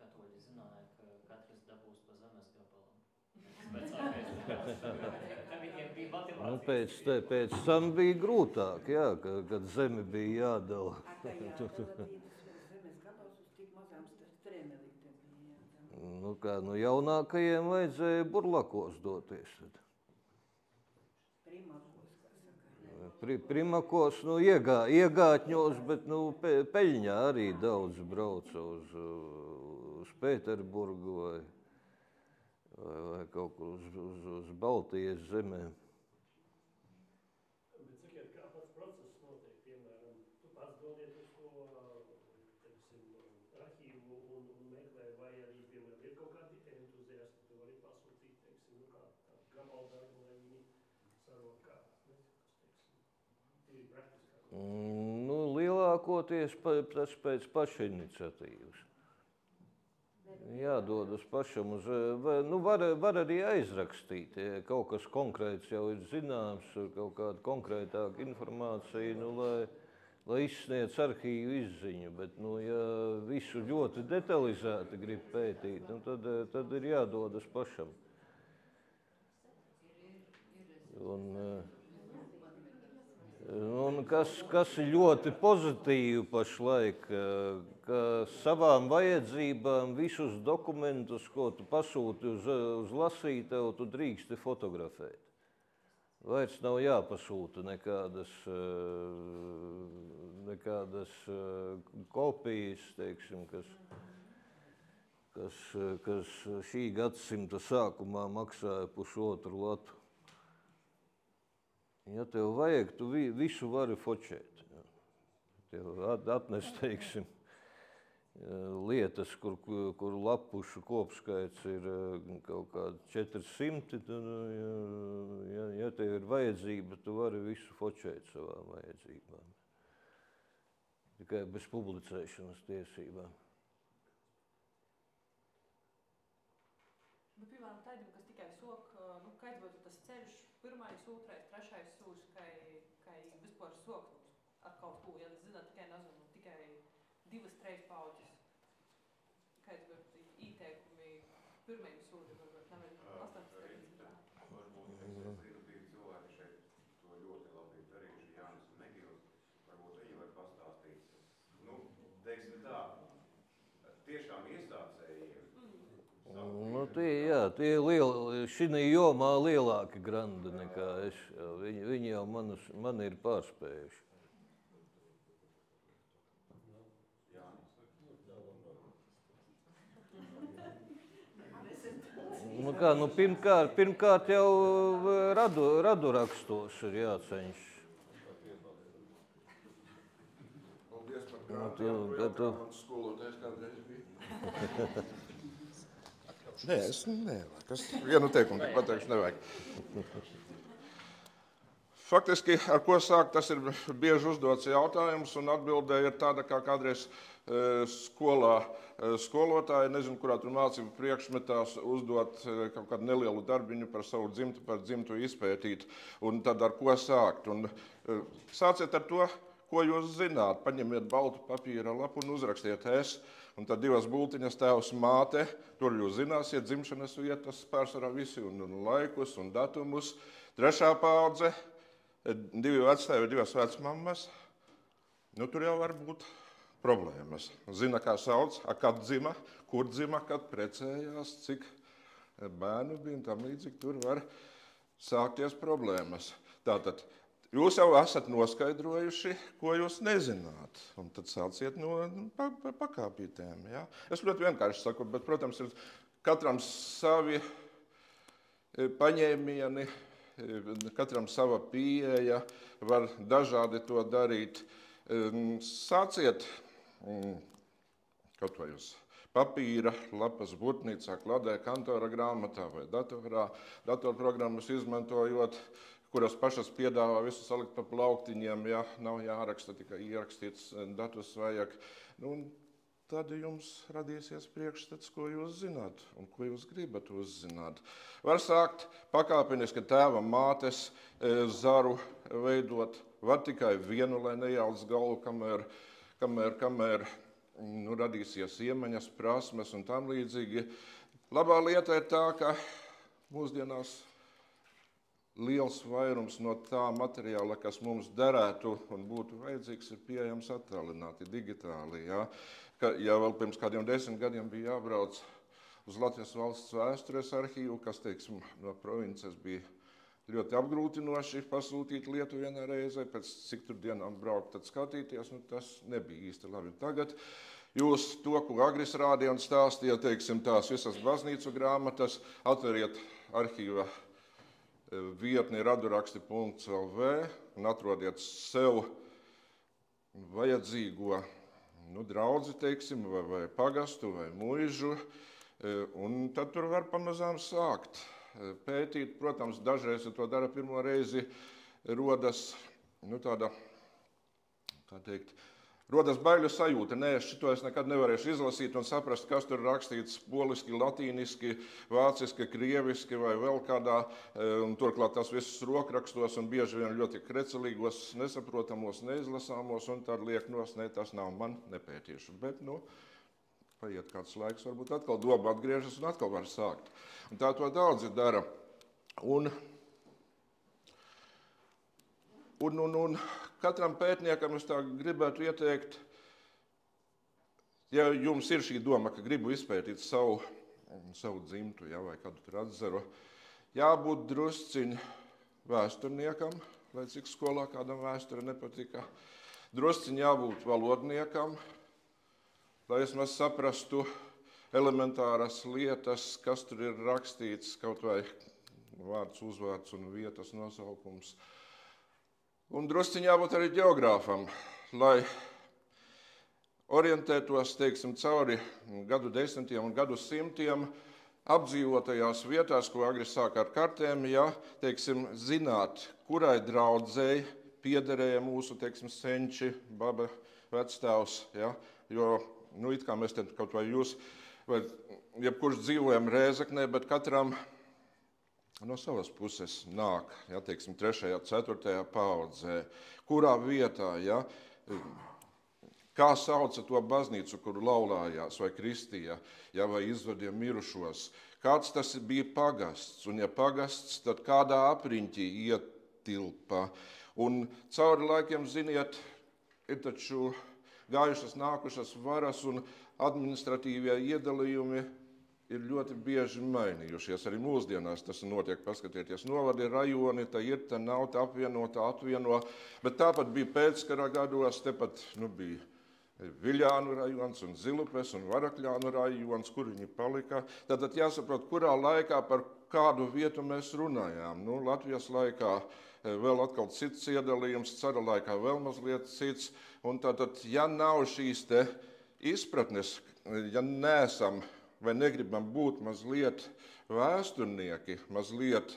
Katoļi zināja, ka katrs dabūs pa zemes gabalam. Viņiem bija motivācija. Pēc tam bija grūtāk, jā, kad zemi bija jādala. Zemes gabals uz tik mazām strēmelītēm bija. Jaunākajiem vajadzēja burlakos doties. Primakos, kā saka. Primakos, iegātņos, bet Peļņā arī daudz brauca uz Pēterburgu vai kaut kur uz Baltijas zemēm. Bet sakiet, kā pats process notiek, piemēram, tu pats dodiet uz to, arhīvu un meklē, vai arī, piemēram, ir kaut kādi entuziasti, tu vari pasūtīt, kā gabaldarbu, lai viņi sarokā, ir praktiskā. Lielākoties tas pēc pašiniciatīvas. Jādodas pašam uz, var arī aizrakstīt, ja kaut kas konkrēts jau ir zināms, kaut kāda konkrētāka informācija, lai izsniedz arhīvu izziņu, bet, ja visu ļoti detalizēti grib pētīt, tad ir jādodas pašam. Un kas ir ļoti pozitīvi pašlaik, ka savām vajadzībām visus dokumentus, ko tu pasūti uz lasītavu, tu drīksti fotografēt. Vairs nav jāpasūta nekādas kopijas, teiksim, kas šī gadsimta sākumā maksāja $1,5 latu. Ja tev vajag, tu visu vari fočēt. Tev atnes, teiksim, lietas, kur lapušu kopskaits ir kaut kādi 400, tad, ja tev ir vajadzība, tu vari visu fočēt savām vajadzībām. Tikai bez publicēšanas tiesībām. Bet, piemēram, tādiem, kas tikai sok, kāds būtu tas ceļš, 1., 2., 3. sūs, kai vispār sokt ar kaut ko, ja zināt, tikai 2-3 pauģis. Kāds būtu ieteikumi 1. sūdi, varbūt nevar 8. Varbūt es zinu, bija cilvēki šeit to ļoti labi darījuši, Jānis un Negils, varbūt viņi var pastāstīt. Teiksim tā, tiešām iesācējiem. Tie šinī jomā lielāki grandi nekā es. Viņi jau mani ir pārspējuši. Pirmkārt jau radurakstos ir jāceņš. Paldies par grāmatiem, skolotājs kādreiz bija. Nē, es nevajag. Es vienu teikumu tik pateikšu nevajag. Faktiski, ar ko sākt, tas ir bieži uzdots jautājums, un atbildē ir tāda, kā kādreiz skolā skolotāji, nezinu, kurā tur mācību priekšmetās, uzdot kaut kādu nelielu darbiņu par savu dzimtu, par dzimtu izpētīt, un tad ar ko sākt. Un sāciet ar to, ko jūs zināt. Paņemiet baltu papīra lapu un uzrakstiet es. Un tad 2 bultiņas tēvs māte, tur jūs zināsiet dzimšanas vietas, pārsvarā visi, un laikus, un datumus. 3. paudze, 2 vectēvi, 2 vecmammas. tur jau var būt problēmas. Zina, kā sauc, kad dzima, kur dzima, kad precējās, cik bērnu bija un tam līdzīgi tur var sākties problēmas. Tātad, jūs jau esat noskaidrojuši, ko jūs nezināt, un tad sāciet no pakāpītēm. Ja? Es ļoti vienkārši saku, bet, protams, ir katram savi paņēmieni, katram sava pieeja, var dažādi to darīt. Sāciet kaut vai uz papīra, lapas burtnīcā, kladē, kantora grāmatā vai datorā, datorprogrammas izmantojot, kuras pašas piedāvā visu salikt pa plauktiņiem, ja nav jāraksta, tikai ierakstīts datus vajag. Tad jums radīsies priekšstats, ko jūs zināt un ko jūs gribat uzzināt. Var sākt pakāpeniski tēva mātes zaru veidot, var tikai vienu, lai nejauc galvu, kamēr radīsies iemaņas, prasmes un tam līdzīgi. Labā lieta ir tā, ka mūsdienās liels vairums no tā materiāla, kas mums derētu un būtu vajadzīgs, ir pieejams attālināti, digitāli. Ja? Ja vēl pirms kādiem 10 gadiem bija jābrauc uz Latvijas valsts vēstures arhīvu, kas, teiksim, no provinces bija ļoti apgrūtinoši pasūtīt lietu vienā reizē, pēc cik tur dienām braukt, tad skatīties, tas nebija īsti labi. Tagad jūs to, ko Agris rādīja un stāstīja, teiksim, tās visas baznīcu grāmatas, atveriet arhīva vietni raduraksti.lv un atrodiet sev vajadzīgo draudzi, teiksim, vai pagastu, vai muižu, un tad tur var pamazām sākt pētīt. Protams, dažreiz, ja to dara pirmo reizi, rodas tāda, kā teikt, rodas baiļu sajūta. Nē, šito es nekad nevarēšu izlasīt un saprast, kas tur rakstīts poliski, latīniski, vāciski, krieviski vai vēl kādā, un turklāt tas visus rokrakstos un bieži vien ļoti krecelīgos, nesaprotamos, neizlasāmos, un tad liek nos, ne, tas nav man, nepētīšu. Bet, paiet kāds laiks, varbūt atkal doba atgriežas un atkal var sākt. Un tā to daudzi dara. Un katram pētniekam es tā gribētu ieteikt, ja jums ir šī doma, ka gribu izpētīt savu dzimtu, vai kādu tur atzaru, jābūt drusciņ vēsturniekam, lai cik skolā kādam vēsture nepatika, drusciņ jābūt valodniekam, lai es mēs saprastu elementāras lietas, kas tur ir rakstīts, kaut vai vārds, uzvārds un vietas nosaukums. Un drusciņ jābūt arī ģeogrāfam, lai orientētos, teiksim, cauri gadu desmitiem un gadu simtiem apdzīvotajās vietās, ko Agris sāka ar kartēm, teiksim, zināt, kurai draudzei piederēja mūsu, teiksim, senči, baba, vecstāvs, jo, it kā mēs te kaut vai jūs, vai jebkurš dzīvojam Rēzeknē, bet katram no savas puses nāk, teiksim, 3., 4. paaudzē, kurā vietā, kā sauca to baznīcu, kuru laulājās vai kristīja, vai izvadīja mirušos, kāds tas bija pagasts, un ja pagasts, tad kādā apriņķī ietilpa. Un cauri laikiem, ziniet, ir taču gājušas, nākušas varas un administratīvie iedalījumi ir ļoti bieži mainījušies. Arī mūsdienās tas notiek, paskatieties, novadi, rajoni, tā ir, tā nav, tā apvieno, bet tāpat bija pēckara gados, tepat bija Viļānu rajons un Zilupes un Varakļānu rajons, kur viņi palika. Tātad jāsaprot, kurā laikā par kādu vietu mēs runājām. Latvijas laikā vēl atkal cits iedalījums, cara laikā vēl mazliet cits. Un tātad, ja nav šīs te izpratnes, ja neesam vai negribam būt mazliet vēsturnieki, mazliet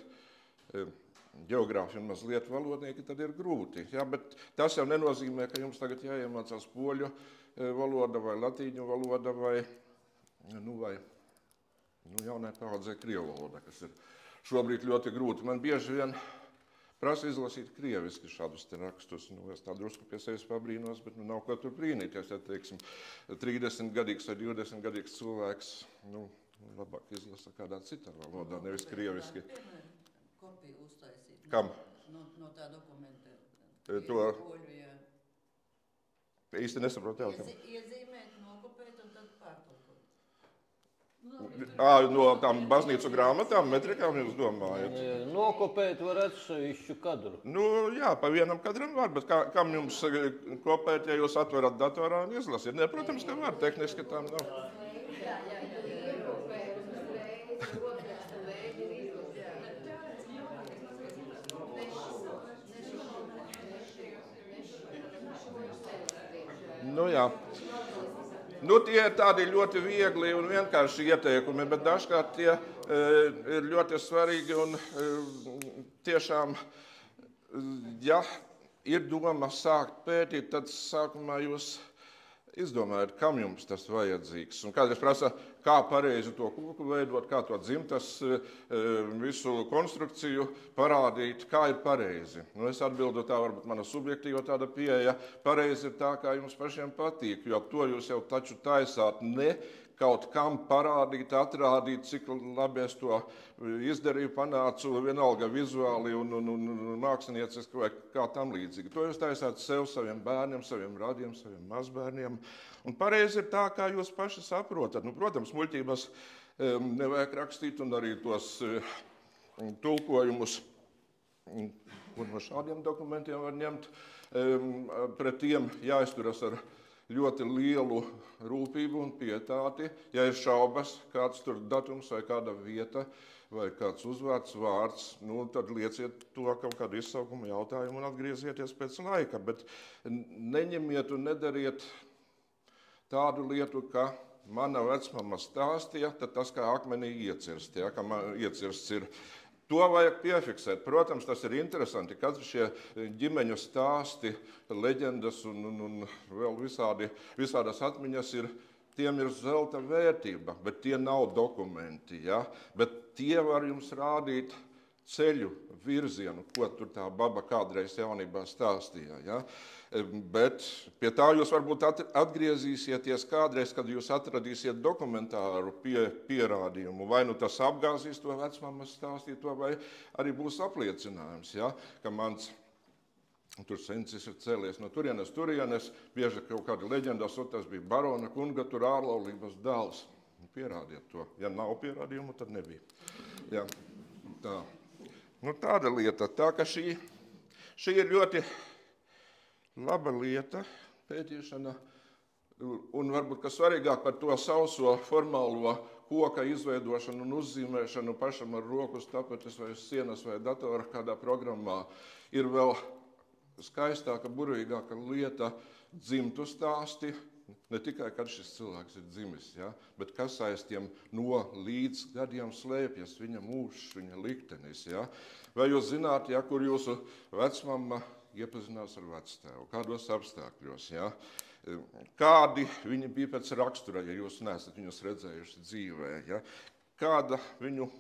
ģeogrāfi un mazliet valodnieki, tad ir grūti. Bet tas jau nenozīmē, ka jums tagad jāiemācās poļu valoda vai latīņu valoda vai jaunai paaudzē krievu valoda, kas ir šobrīd ļoti grūti. Man bieži vien prasa izlasīt krieviski šādus te rakstus. Es tā drusku pie sevis pabrīnos, bet nav ko tur brīnīties. Ja, teiksim, 30-gadīgs vai 20-gadīgs cilvēks labāk izlasa kādā citā valodā, nevis krieviski. Kopiju uztaisīt. Kam? No tā dokumenta. To. Īsti nesaprotu jautājumu. Iezīmēt, nokopēt un tad pārtulkot. No tām baznīcu grāmatām, metrikām jūs domājat? Nokopēt var atsevišķu kadru. Jā, pa vienam kadram var, bet kam jums kopēt, ja jūs atverat datorā un izlasiet? Ne, protams, ka var, tehniski tām nav. Jā. Tie ir tādi ļoti viegli un vienkārši ieteikumi, bet dažkārt tie ir ļoti svarīgi un tiešām, ja ir doma sākt pētīt, tad sākumā jūs izdomājat, kam jums tas vajadzīgs. Un kādreiz prasa, kā pareizi to koku veidot, kā to dzimtas visu konstrukciju parādīt, kā ir pareizi. Es atbildu tā, varbūt mana subjektīva tāda pieeja, pareizi ir tā, kā jums pašiem patīk, jo to jūs jau taču taisāt ne kaut kam parādīt, atrādīt, cik labi es to izdarīju, panācu, vienalga vizuāli un mākslinieciski vai kā tam līdzīgi. To jūs taisāt sev, saviem bērniem, saviem radiem, saviem mazbērniem. Un pareizi ir tā, kā jūs paši saprotat. Protams, muļķības nevajag rakstīt un arī tos tulkojumus, ko no šādiem dokumentiem var ņemt. Pret tiem jāizturas ar ļoti lielu rūpību un pietāti. Ja ir šaubas, kāds tur datums vai kāda vieta vai kāds uzvārds, vārds, tad lieciet to kaut kādu izsaukumu jautājumu un atgriezieties pēc laika. Bet neņemiet un nedariet tādu lietu, ka mana vecmama stāstīja, tad tas kā akmenī iecirst, ka man iecirsts ir. To vajag piefiksēt. Protams, tas ir interesanti. Katrs šie ģimeņu stāsti, leģendas un vēl visādas atmiņas tiem ir zelta vērtība, bet tie nav dokumenti. Ja? Bet tie var jums rādīt ceļu, virzienu, ko tur tā baba kādreiz jaunībā stāstīja. Ja? Bet pie tā jūs varbūt atgriezīsieties kādreiz, kad jūs atradīsiet dokumentāru pierādījumu. Vai tas apgāzīs to vecmammas stāstīto, vai arī būs apliecinājums, ja? Ka mans tur sencis ir cēlies no turienes, bieži kaut kāda leģendas, tas bija barona kunga, tur ārlaulības dēls. Pierādiet to. Ja nav pierādījumu, tad nebija. Ja? Tā. Tāda lieta, tā ka šī ir ļoti laba lieta, pētīšana, un varbūt, ka svarīgāk par to sauso formālo koka izveidošanu un uzzīmēšanu pašam ar rokas tapetes vai sienas vai datora kādā programmā, ir vēl skaistāka, burvīgāka lieta dzimtu stāsti, ne tikai, kad šis cilvēks ir dzimis, ja, bet kas aiz tiem no līdz gadiem slēpjas, viņa mūžs, viņa liktenis. Ja. Vai jūs zināt, ja, kur jūsu vecmamma iepazinās ar vectēvu, kādos apstākļos, ja? Kādi viņi bija pēc rakstura, ja jūs neesat viņus redzējuši dzīvē, ja? Kāda viņu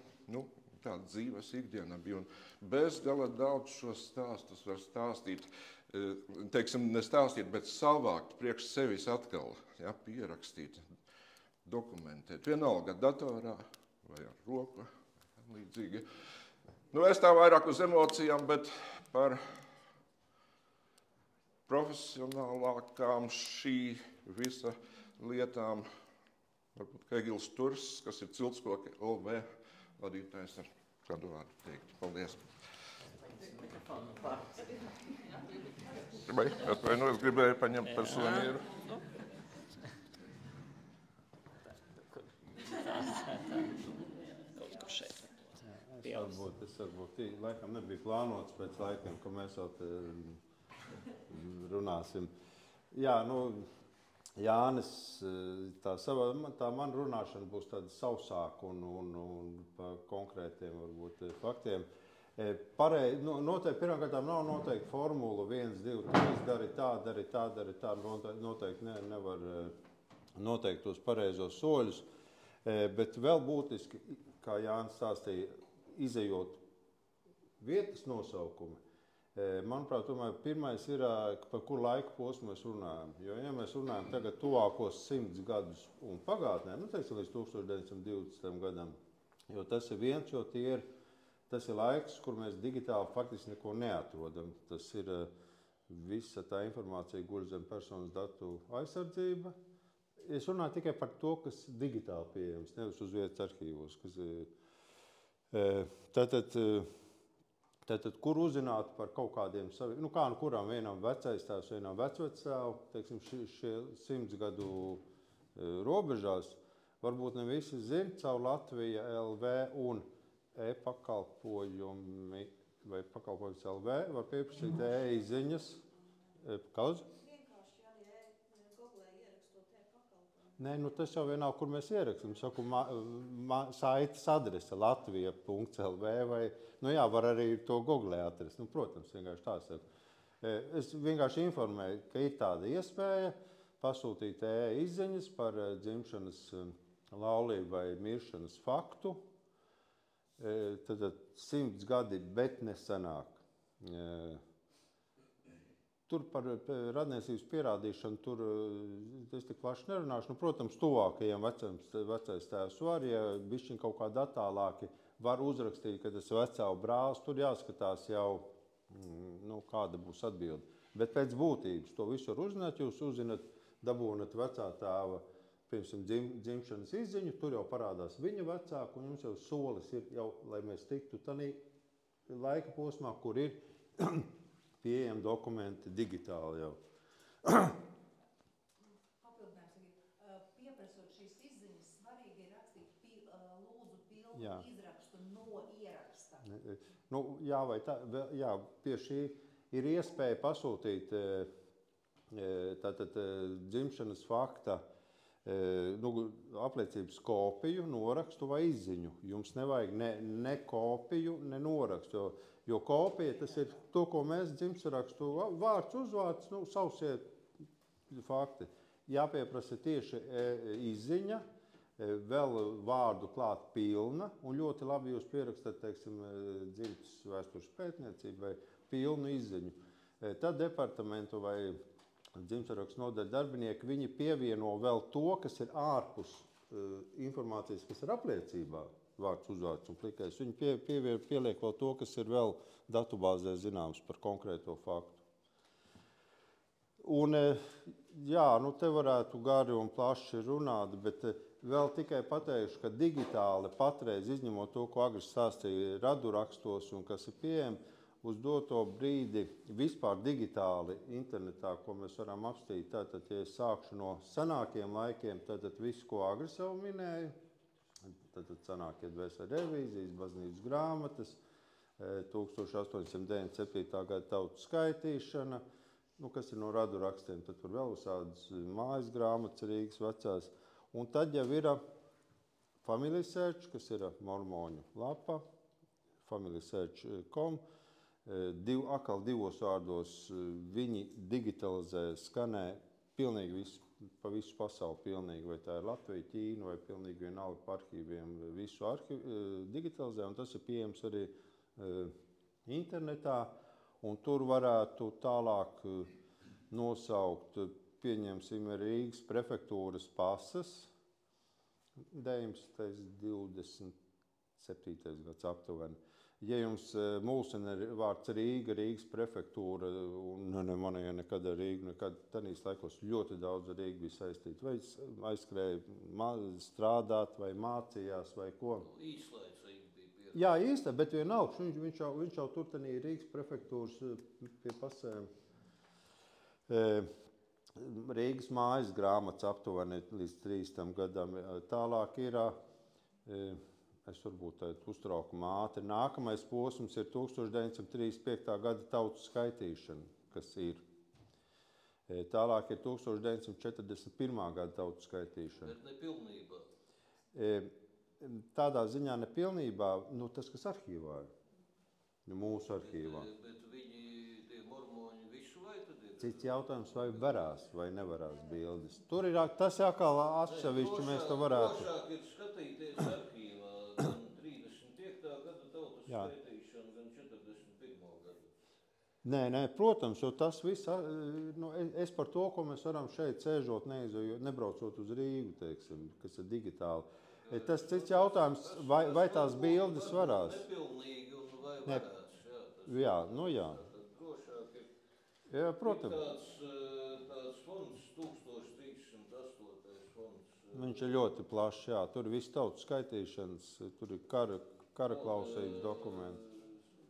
tāda dzīves ikdiena bija. Un bezgala daudz šos stāstus var stāstīt, teiksim, nestāstīt, bet savākt priekš sevis atkal, ja? Pierakstīt, dokumentēt. Vienalga datorā vai ar roku, līdzīgi. Es tā vairāk uz emocijām, bet par profesionālākām šī visa lietām, varbūt Egils Turs, kas ir Ciltskoki LV vadītājs, ar kādu vārdu teikt. Paldies. Es gribēju paņemt par suvenīru. Tas varbūt laikam nebija plānots pēc laikiem, ka mēs vēl runāsim. Jā, Jānis, tā man runāšana būs tāda sausāka un par konkrētiem varbūt faktiem. Noteikti, pirmkārtām nav noteikti formula 1, 2, 3, dari tā, noteikti nevar noteikt tos pareizos soļus, bet vēl būtiski, kā Jānis stāstīja, izejot vietas nosaukumi, manuprāt, tomēr pirmais ir, par kuru laiku posmu mēs runājam. Jo, ja mēs runājam tagad tuvākos 100 gadus un pagātnē, teiksim līdz 1920. gadam, jo tas ir viens, jo tas ir laiks, kur mēs digitāli faktiski neko neatrodam. Tas ir visa tā informācija guļ zem personas datu aizsardzība. Es runāju tikai par to, kas digitāli pieejams, nevis uz vietas arhīvos. Tātad, kur uzzināt par kaut kādiem saviem, kā nu kurām vienam vecais tēvs, vienam vecvectēvu, teiksim, šie 100 gadu robežās, varbūt ne visi zina caur Latvija LV un e-pakalpojumi vai pakalpojums LV, var pieprasīt e-izziņas. Kāds? Nē, tas jau vienalga, kur mēs ierakstam. Saku, saites adrese latvija.lv vai, var arī to googlē atrast. Protams, vienkārši tā saku. Es vienkārši informēju, ka ir tāda iespēja pasūtīt e-izziņas par dzimšanas laulību vai miršanas faktu. Tad 100 gadi, bet nesanāk. Tur par radniecības pierādīšanu tur es tik plaši nerunāšu. Protams, tuvākajiem vecais tēvs var, ja bišķiņ kaut kādi attālāki var uzrakstīt, ka tas vecāvu brālis, tur jāskatās jau, kāda būs atbilde. Bet pēc būtības to visu var uzzināt, jūs uzzināt, dabūnat vecā tēva, piemēram, dzimšanas izziņu, tur jau parādās viņa vecāku, un jums jau solis ir jau, lai mēs tiktu tanī laika posmā, kur ir pieejami dokumenti digitāli jau. Papildinājums, pieprasot šīs izziņas, svarīgi ir rakstīt lūdzu pilnu izrakstu no ieraksta. Vai tā, pie šī ir iespēja pasūtīt tātad dzimšanas fakta apliecības kopiju, norakstu vai izziņu. Jums nevajag ne kopiju, ne norakstu, jo kopija tas ir to, ko mēs dzimšanrakstu vārds, uzvārds, sausie fakti. Jāpieprasa tieši izziņa, vēl vārdu klāt pilna, un ļoti labi jūs pierakstat, teiksim, dzimtas vēstures pētniecību vai pilnu izziņu. Tad departamentu vai dzimšanrakstu nodaļu darbinieki, viņi pievieno vēl to, kas ir ārpus informācijas, kas ir apliecībā, vārds, uzvārds un plikais. Viņi pieliek vēl to, kas ir vēl datubāzē zināms par konkrēto faktu. Un, te varētu gari un plaši runāt, bet vēl tikai pateikšu, ka digitāli patreiz, izņemot to, ko Agris stāstīja radurakstos un kas ir pieejami, uz doto brīdi vispār digitāli internetā, ko mēs varam apstīt, tātad, ja es sākšu no senākiem laikiem, tātad visu, ko Agris jau minēja, tātad senākie dvēseli revīzijas, baznīcas grāmatas, 1897. Gada tautu skaitīšana, kas ir no radurakstiem, tad tur vēl uzsādas mājas grāmatas Rīgas vecās, un tad jau ir Family Search, kas ir mormoņu lapa, familysearch.com, atkal divos vārdos viņi digitalizē, skanē pilnīgi visu, pa visu pasauli pilnīgi, vai tā ir Latvija, Ķīna, vai pilnīgi vienalga par arhīviem, visu digitalizē, un tas ir pieejams arī internetā, un tur varētu tālāk nosaukt, pieņemsim, Rīgas prefektūras pasas, 19. 27. gads aptuveni. Ja jums mulsina vārds Rīga, Rīgas prefektūra, un man jau nekad ar Rīgu, tādīs laikos ļoti daudz ar Rīgu bija saistīti, vai aizskrēja strādāt, vai mācījās, vai ko. Īslaicīgi bija pieredze. Jā, īsti, bet vienalga, viņš jau tur tanī Rīgas prefektūras pie pasēm. Rīgas mājas grāmatas aptuveni līdz 30. gadam. Tālāk ir... Es varbūt uztrauku ātri. Nākamais posms ir 1935. gada tautu skaitīšana, kas ir. Tālāk ir 1941. gada tautu skaitīšana. Bet nepilnībā. Tādā ziņā nepilnībā, tas, kas arhīvā ir. Mūsu arhīvā. Bet viņi, tie mormoņi, visu vai tad ir? Cits jautājums, vai varās vai nevarās bildes. Tur ir, tas jākal atsevišķi, mēs to varētu. Drošāk ir skatīties arhīvā. Gan 35. gada tautas skaitīšana, gan 41. gadu. Nē, protams, jo tas viss, es par to, ko mēs varam šeit sēžot, nebraucot uz Rīgu, teiksim, kas ir digitāli. Tas cits jautājums, vai tās bildes varās? Nepilnīgi un vai varās, jā. Jā. Drošāk ir. Jā, protams. Tāds fonds, 1308. fonds. Viņš ir ļoti plašs, jā. Tur ir viss tautas skaitīšanas, tur ir kara klausības dokumenti.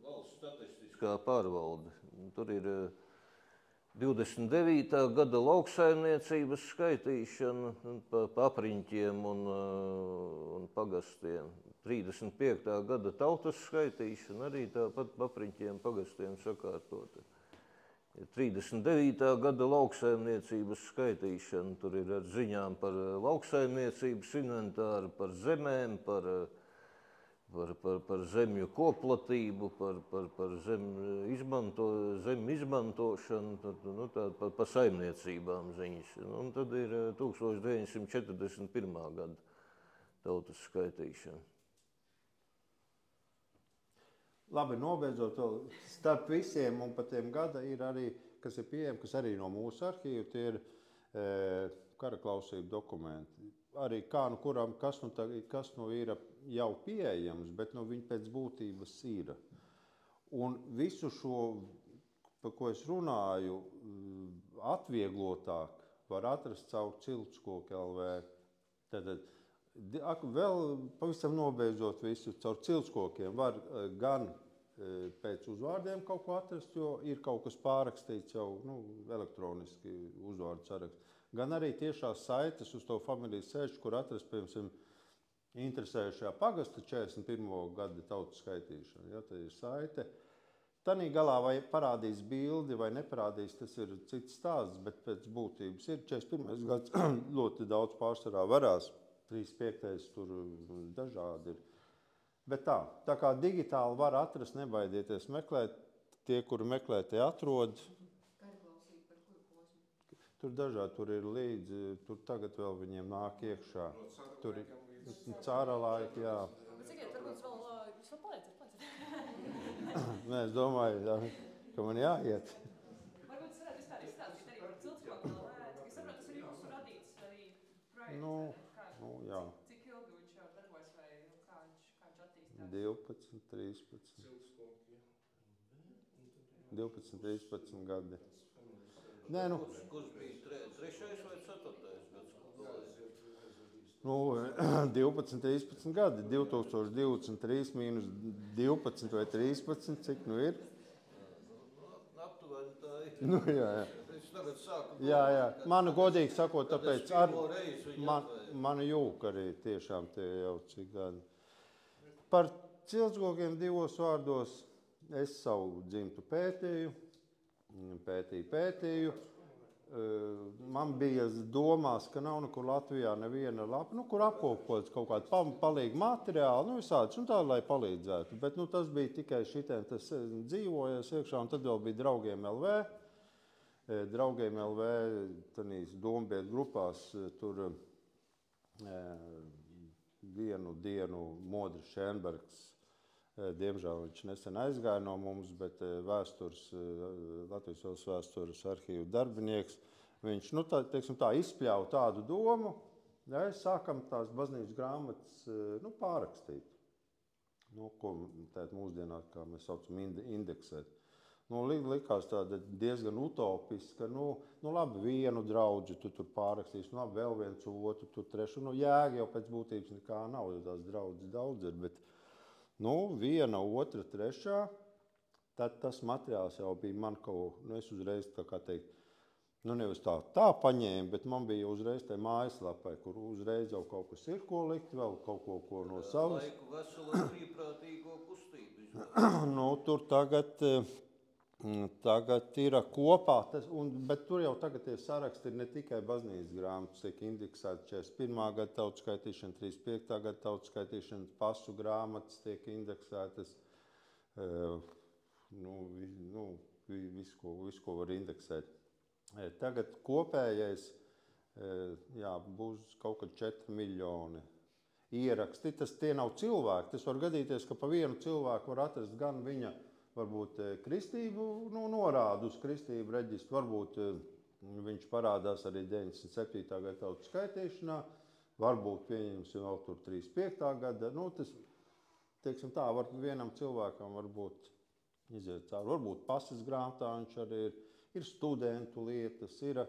Valsts statistiskā pārvalde. Tur ir 29. gada lauksaimniecības skaitīšana pa apriņķiem un pagastiem. 35. gada tautas skaitīšana arī tāpat pa apriņķiem pagastiem sakārtota. 39. gada lauksaimniecības skaitīšana, tur ir ar ziņām par lauksaimniecības inventāru, par zemēm, par zemju koplatību, par zemu izmantošanu, par saimniecībām ziņas. Un tad ir 1941. gada tautas skaitīšana. Labi, nobeidzot, starp visiem un pat tiem gada ir arī, kas ir pieejami, kas arī no mūsu arhīva, tie ir kara klausību dokumenti. Arī kā nu kuram, kas nu ir jau pieejams, bet nu viņi pēc būtības ir. Un visu šo, par ko es runāju, atvieglotāk var atrast caur Ciltskoku LV. Tātad, vēl pavisam nobeidzot visu, caur Ciltskokiem var gan pēc uzvārdiem kaut ko atrast, jo ir kaut kas pārakstīts jau elektroniski uzvārdu saraksts. Gan arī tiešās saites uz to familijas sēžu, kur atrast, piemēram, interesējušajā pagasta 41. gada tautas skaitīšana. Ja, tā ir saite. Tanī galā vai parādīs bildi vai neparādīs, tas ir cits stāsts, bet pēc būtības ir 41. gads ļoti daudz pārsvarā varās. 35. tur dažādi ir. Bet tā kā digitāli var atrast, nebaidieties meklēt. Tie, kuri meklē, tie atrod. Tur dažādi, tur ir līdzi, tur tagad vēl viņiem nāk iekšā. Tur ir cāra laika, jā. Bet cik varbūt jūs vēl palieciet? Nē, es domāju, ka man jāiet. Varbūt jūs varētu vispār izstāstīt arī par Ciltskoku LV. Es saprotu, tas ir jūsu radīts arī projekts. Jā. Cik ilgi viņš jau darbojas vai kā viņš attīstās? 12, 13. 12, 13 gadi. Nē, Kurš bija 3. vai 4. gads? 12, 13 gadi. 2023 mīnus 12 vai 13, cik nu ir? Aptuveni tā ir. Jā. Es tagad sāku. Jā. Manu godīgi sakot, tāpēc manu jūka arī tiešām tie jau cik gadi. Par Ciltskokiem 2 vārdos es savu dzimtu pētīju. Man bija domās, ka nav nekur Latvijā neviena lapa, kur apkopots kaut kādu palīgu materiālu, visāds, un tā, lai palīdzētu. Bet tas bija tikai šitiem, tas dzīvojas iekšā, un tad vēl bija Draugiem LV. Draugiem LV, tanīs dombiet grupās, tur vienu dienu Modris Šēnbergs, diemžēl viņš nesen aizgāja no mums, bet Latvijas vēstures arhīvu darbinieks, viņš izpļauj tādu domu, ja sākam tās baznīcas grāmatas pārrakstīt, ko mūsdienās, kā mēs saucam, indeksēt. Likās tāda diezgan utopiska, labi, vienu draudži tu tur pārrakstīs, labi, vēl viens otru, tur trešu, jēga jau pēc būtības nekā nav, jo tās draudzes daudz ir, bet viena, otra, trešā, tad tas materiāls jau bija man kaut, es uzreiz, kā teikt, nevis tā paņēmu, bet man bija uzreiz tai mājaslapai, kur uzreiz jau kaut kas ir, ko likt, vēl kaut ko no savas. Laiku veselo brīvprātīgo kustību. Tur tagad ir kopā, bet tur jau tagad tie saraksti ir ne tikai baznīcas grāmatas, tiek indeksēti 41. gada tautas skaitīšana, 35. gada tautas skaitīšana, pasu grāmatas tiek indeksētas, visu, ko var indeksēt. Tagad kopējais būs kaut kad 4 miljoni ieraksti. Tie nav cilvēki, tas var gadīties, ka pa vienu cilvēku var atrast gan viņa varbūt kristību, norādu uz kristību reģistru, varbūt viņš parādās arī 97. gada tautas skaitīšanā, varbūt pieņemsim vēl tur 35. gada, tas, teiksim tā, var vienam cilvēkam varbūt iziet cauri, varbūt pasas grāmatā viņš arī ir, Ir studentu lietas, ir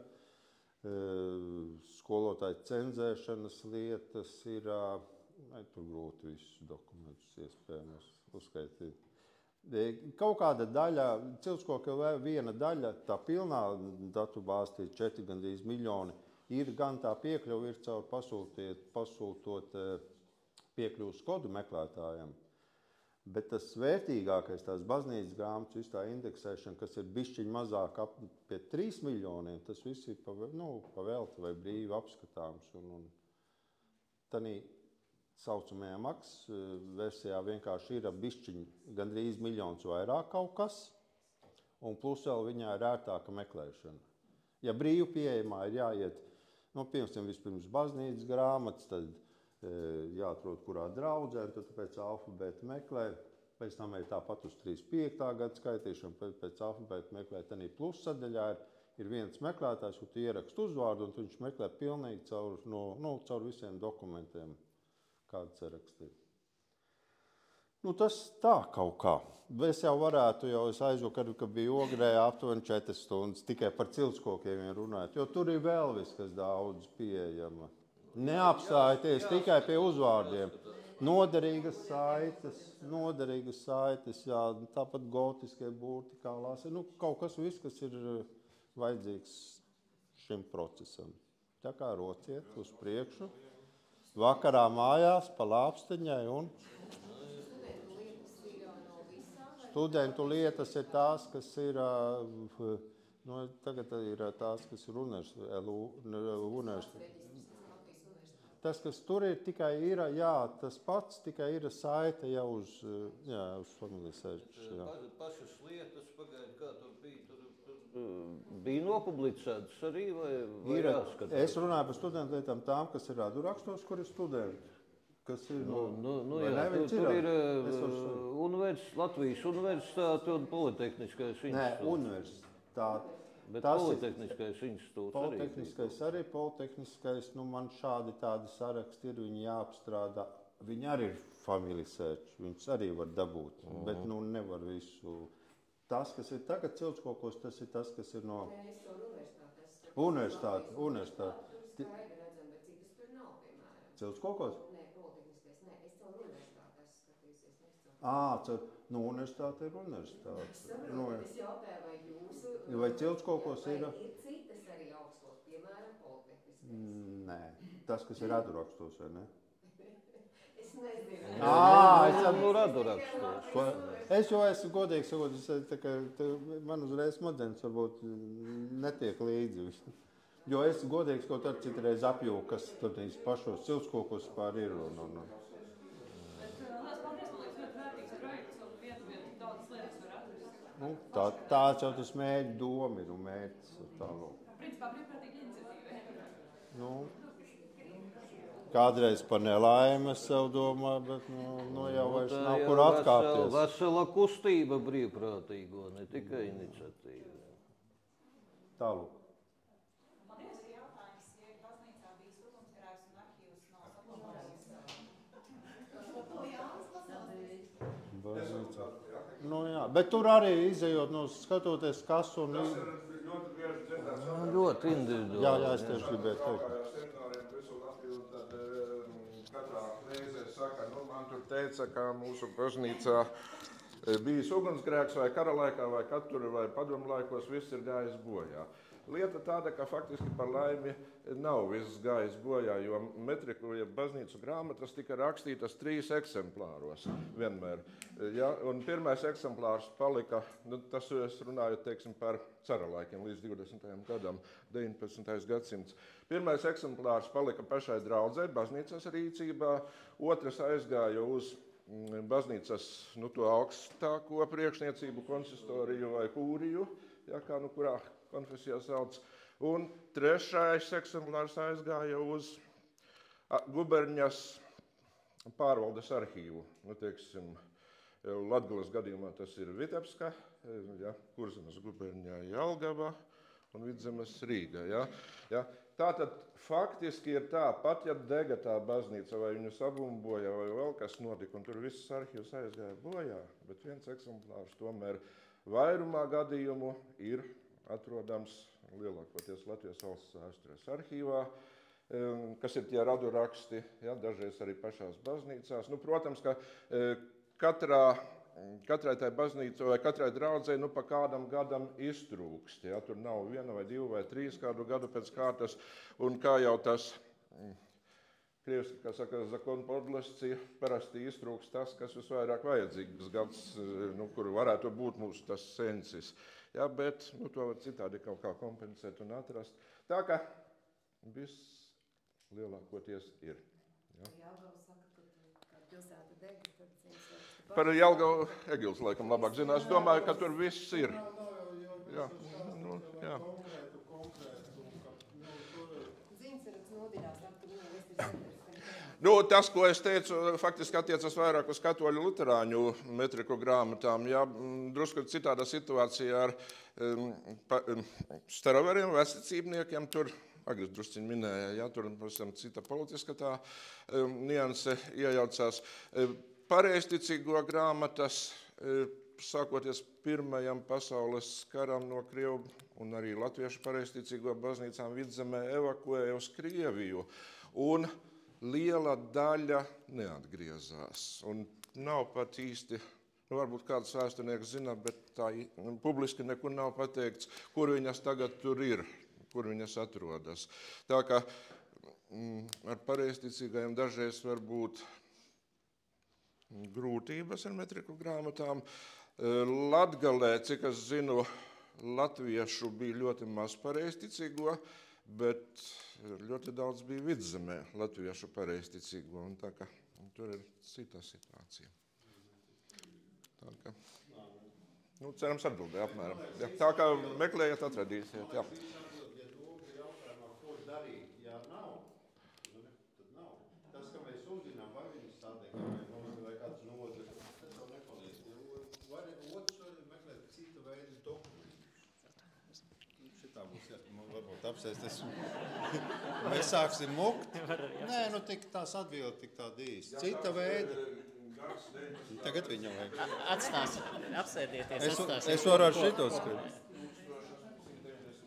skolotāju cenzēšanas lietas, ir, tur grūti visus dokumentus iespējams uzskaitīt. Kaut kāda daļa, Ciltskoka viena daļa, tā pilnā datubāze, 4 gandrīz miljoni, ir gan tā piekļuva, ir caur pasūtot piekļuvas kodu meklētājiem. Bet tas vērtīgākais, tās baznīcas grāmatas, viss tā indeksēšana, kas ir bišķiņ mazāk ap pie 3 miljoniem, tas viss ir pavelti vai brīvi apskatāms. Un tanī saucamajā maksas versijā vienkārši ir bišķiņ gandrīz miljons vairāk kaut kas, un plus vēl viņā ir ērtāka meklēšana. Ja brīvi pieejamā ir jāiet, vispirms baznīcas grāmatas, tad jāatrod, kurā draudzē, tad pēc alfabēta meklē, pēc tam ir tāpat uz 35. gada skaitīšanu, pēc alfabēta meklē, tanī plus sadaļā ir viens meklētājs, un tu ierakst uzvārdu, un viņš meklē pilnīgi caur visiem dokumentiem. Kādu sarakstu ir. Tas tā kaut kā. Es jau varētu, es aizvakaru, ka bija Ogrē aptuveni 4 stundas tikai par Ciltskokiem runājot, jo tur ir vēl viss, kas daudz pieejama. Neapstājieties tikai pie uzvārdiem. Noderīgas saites, jā, tāpat gotiskie burti, kā lāsē. Kaut kas viss, kas ir vajadzīgs šim procesam. Tā kā rociet uz priekšu. Vakarā mājās pa lāpstiņai un studentu lietas ir tās, kas ir, tagad ir tās, kas ir universitāte. Tas, kas tur ir, tikai ir, tas pats, tikai ir saite jau uz Family Search. Pašas lietas, pagaid, kā tur bija, bija nopublicētas arī, vai jāskatās? Es runāju par studentu lietām tām, kas ir radurakstos, kur ir studenti. Kas ir, tur ir Latvijas universitāte un Politehniskais institūts. Nē, universitāte. Bet Politehniskais institūts arī. Politehniskais arī, Politehniskais, man šādi tādi saraksti ir, viņi jāapstrādā. Viņi arī ir Family Search, viņus arī var dabūt, bet nevar visu. Tas, kas ir tagad Ciltskokos, tas ir tas, kas ir no universitāte. Tur skaidri redzam, bet citas tur nav, piemēram. Ciltskokos? Nē, Politehniskais, nē, es caur universitāti esmu skatījusies. Universitāte ir universitāte. Es jautāju, vai jūsu... Vai Ciltskokos ir... Vai ir citas arī augstos, piemēram, Politehniskais? Nē, tas, kas ir radurakstos, vai ne? Es nezinu. Es jau esmu godīgi sakot, man uzreiz smadzenes varbūt netiek līdzi. Jo es godīgi sakot, ar citreiz apjūku, kas tur pašos Ciltskokos pār ir. Tāds jau tas mēģi doma ir un mērķis tālāk. Principā brīvprātīgi iniciatīva. Kādreiz par nelaimi es sev domāju, bet jau vairs nav kur atkāpties. Vesela kustība brīvprātīgo, ne tikai iniciatīva. Tālāk. Man ir jautājums, ja baznīcā bijis ugunsgrēks un arhīvs nav saglabājies. Bet tur arī izejot, skatoties, kas un... Ļoti individuāli. Jā, es tieši gribētu teikt. Man tur teica, ka mūsu baznīcā bijis ugunsgrēks vai kara laikā, vai katura, vai padomu laikos, viss ir gājis bojā. Lieta tāda, ka faktiski par laimi nav viss gājis bojā, jo metriku, ja baznīcu grāmatas tika rakstītas 3 eksemplāros vienmēr. Ja? Un pirmais eksemplārs palika, tas es runāju, teiksim, par cara laikiem līdz 20. gadam, 19. gadsimts. Pirmais eksemplārs palika pašai draudzei, baznīcas rīcībā, otrs aizgāja uz baznīcas, to augstāko priekšniecību, konsistoriju vai kūriju, ja, kā kurā konfesijā sauc. Un trešais eksemplārs aizgāja uz guberņas pārvaldes arhīvu. Teiksim, Latgales gadījumā tas ir Vitebska, ja, Kurzemes guberņā Jelgava un Vidzemes Rīga. Ja. Ja. Tātad faktiski ir tā, pat ja dega tā baznīca vai viņu sabumboja vai vēl kas notika, un tur viss arhīvs aizgāja bojā, bet viens eksemplārs tomēr vairumā gadījumu ir atrodams lielākoties Latvijas valsts vēstures arhīvā, kas ir tie raduraksti, ja, dažreiz arī pašās baznīcās. Nu, protams, ka katrai tai baznīcai vai katrai draudzei pa kādam gadam iztrūkst. Ja? Tur nav 1 vai 2 vai 3 kādu gadu pēc kārtas. Un kā jau tas krieviski, kā saka, zakonu podlasci, parasti iztrūkst tas, kas visvairāk vajadzīgs gads, kur varētu būt mūsu tas sensis. Ja? Bet to var citādi kaut kā kompensēt un atrast. Tā ka viss lielākoties ir. Ja? Jelgava saka, ka pilsēta deg, tad Par Jelgavu Egils laikam labāk zina. Es domāju, ka tur viss ir. Jā. Jā. Tas, ko es teicu, faktiski attiecas vairāk uz katoļu luterāņu metriku grāmatām. Jā, drusku citādā situācijā ar staroveriem, vecticībniekiem. Tur Agris drusciņi minēja, jā, tur cita politiska tā nianse iejaucās. Pareizticīgo grāmatas, sākoties Pirmajam pasaules karam no Krievu un arī latviešu pareizticīgo baznīcām Vidzemē evakuēja uz Krieviju. Un liela daļa neatgriezās. Un nav pat īsti, varbūt kāds vēsturnieks zina, bet tā publiski nekur nav pateikts, kur viņas tagad tur ir, kur viņas atrodas. Tā kā ar pareizticīgajiem dažreiz var būt grūtības ar metriku grāmatām. Latgalē, cik es zinu, latviešu bija ļoti maz pareizticīgo, bet ļoti daudz bija Vidzemē latviešu pareizticīgo. Un tā kā tur ir cita situācija. Tā kā, cerams atbildēja apmēram. Ja, tā kā meklējat, atradīsiet. Jā. Apsēsties. Mēs sāksim mukt. Nē, tik tās atbildi, tik tāda īsta. Cita veida. Tagad viņam vajag. Atstās, apsēdieties, Es varu ar šito skriet.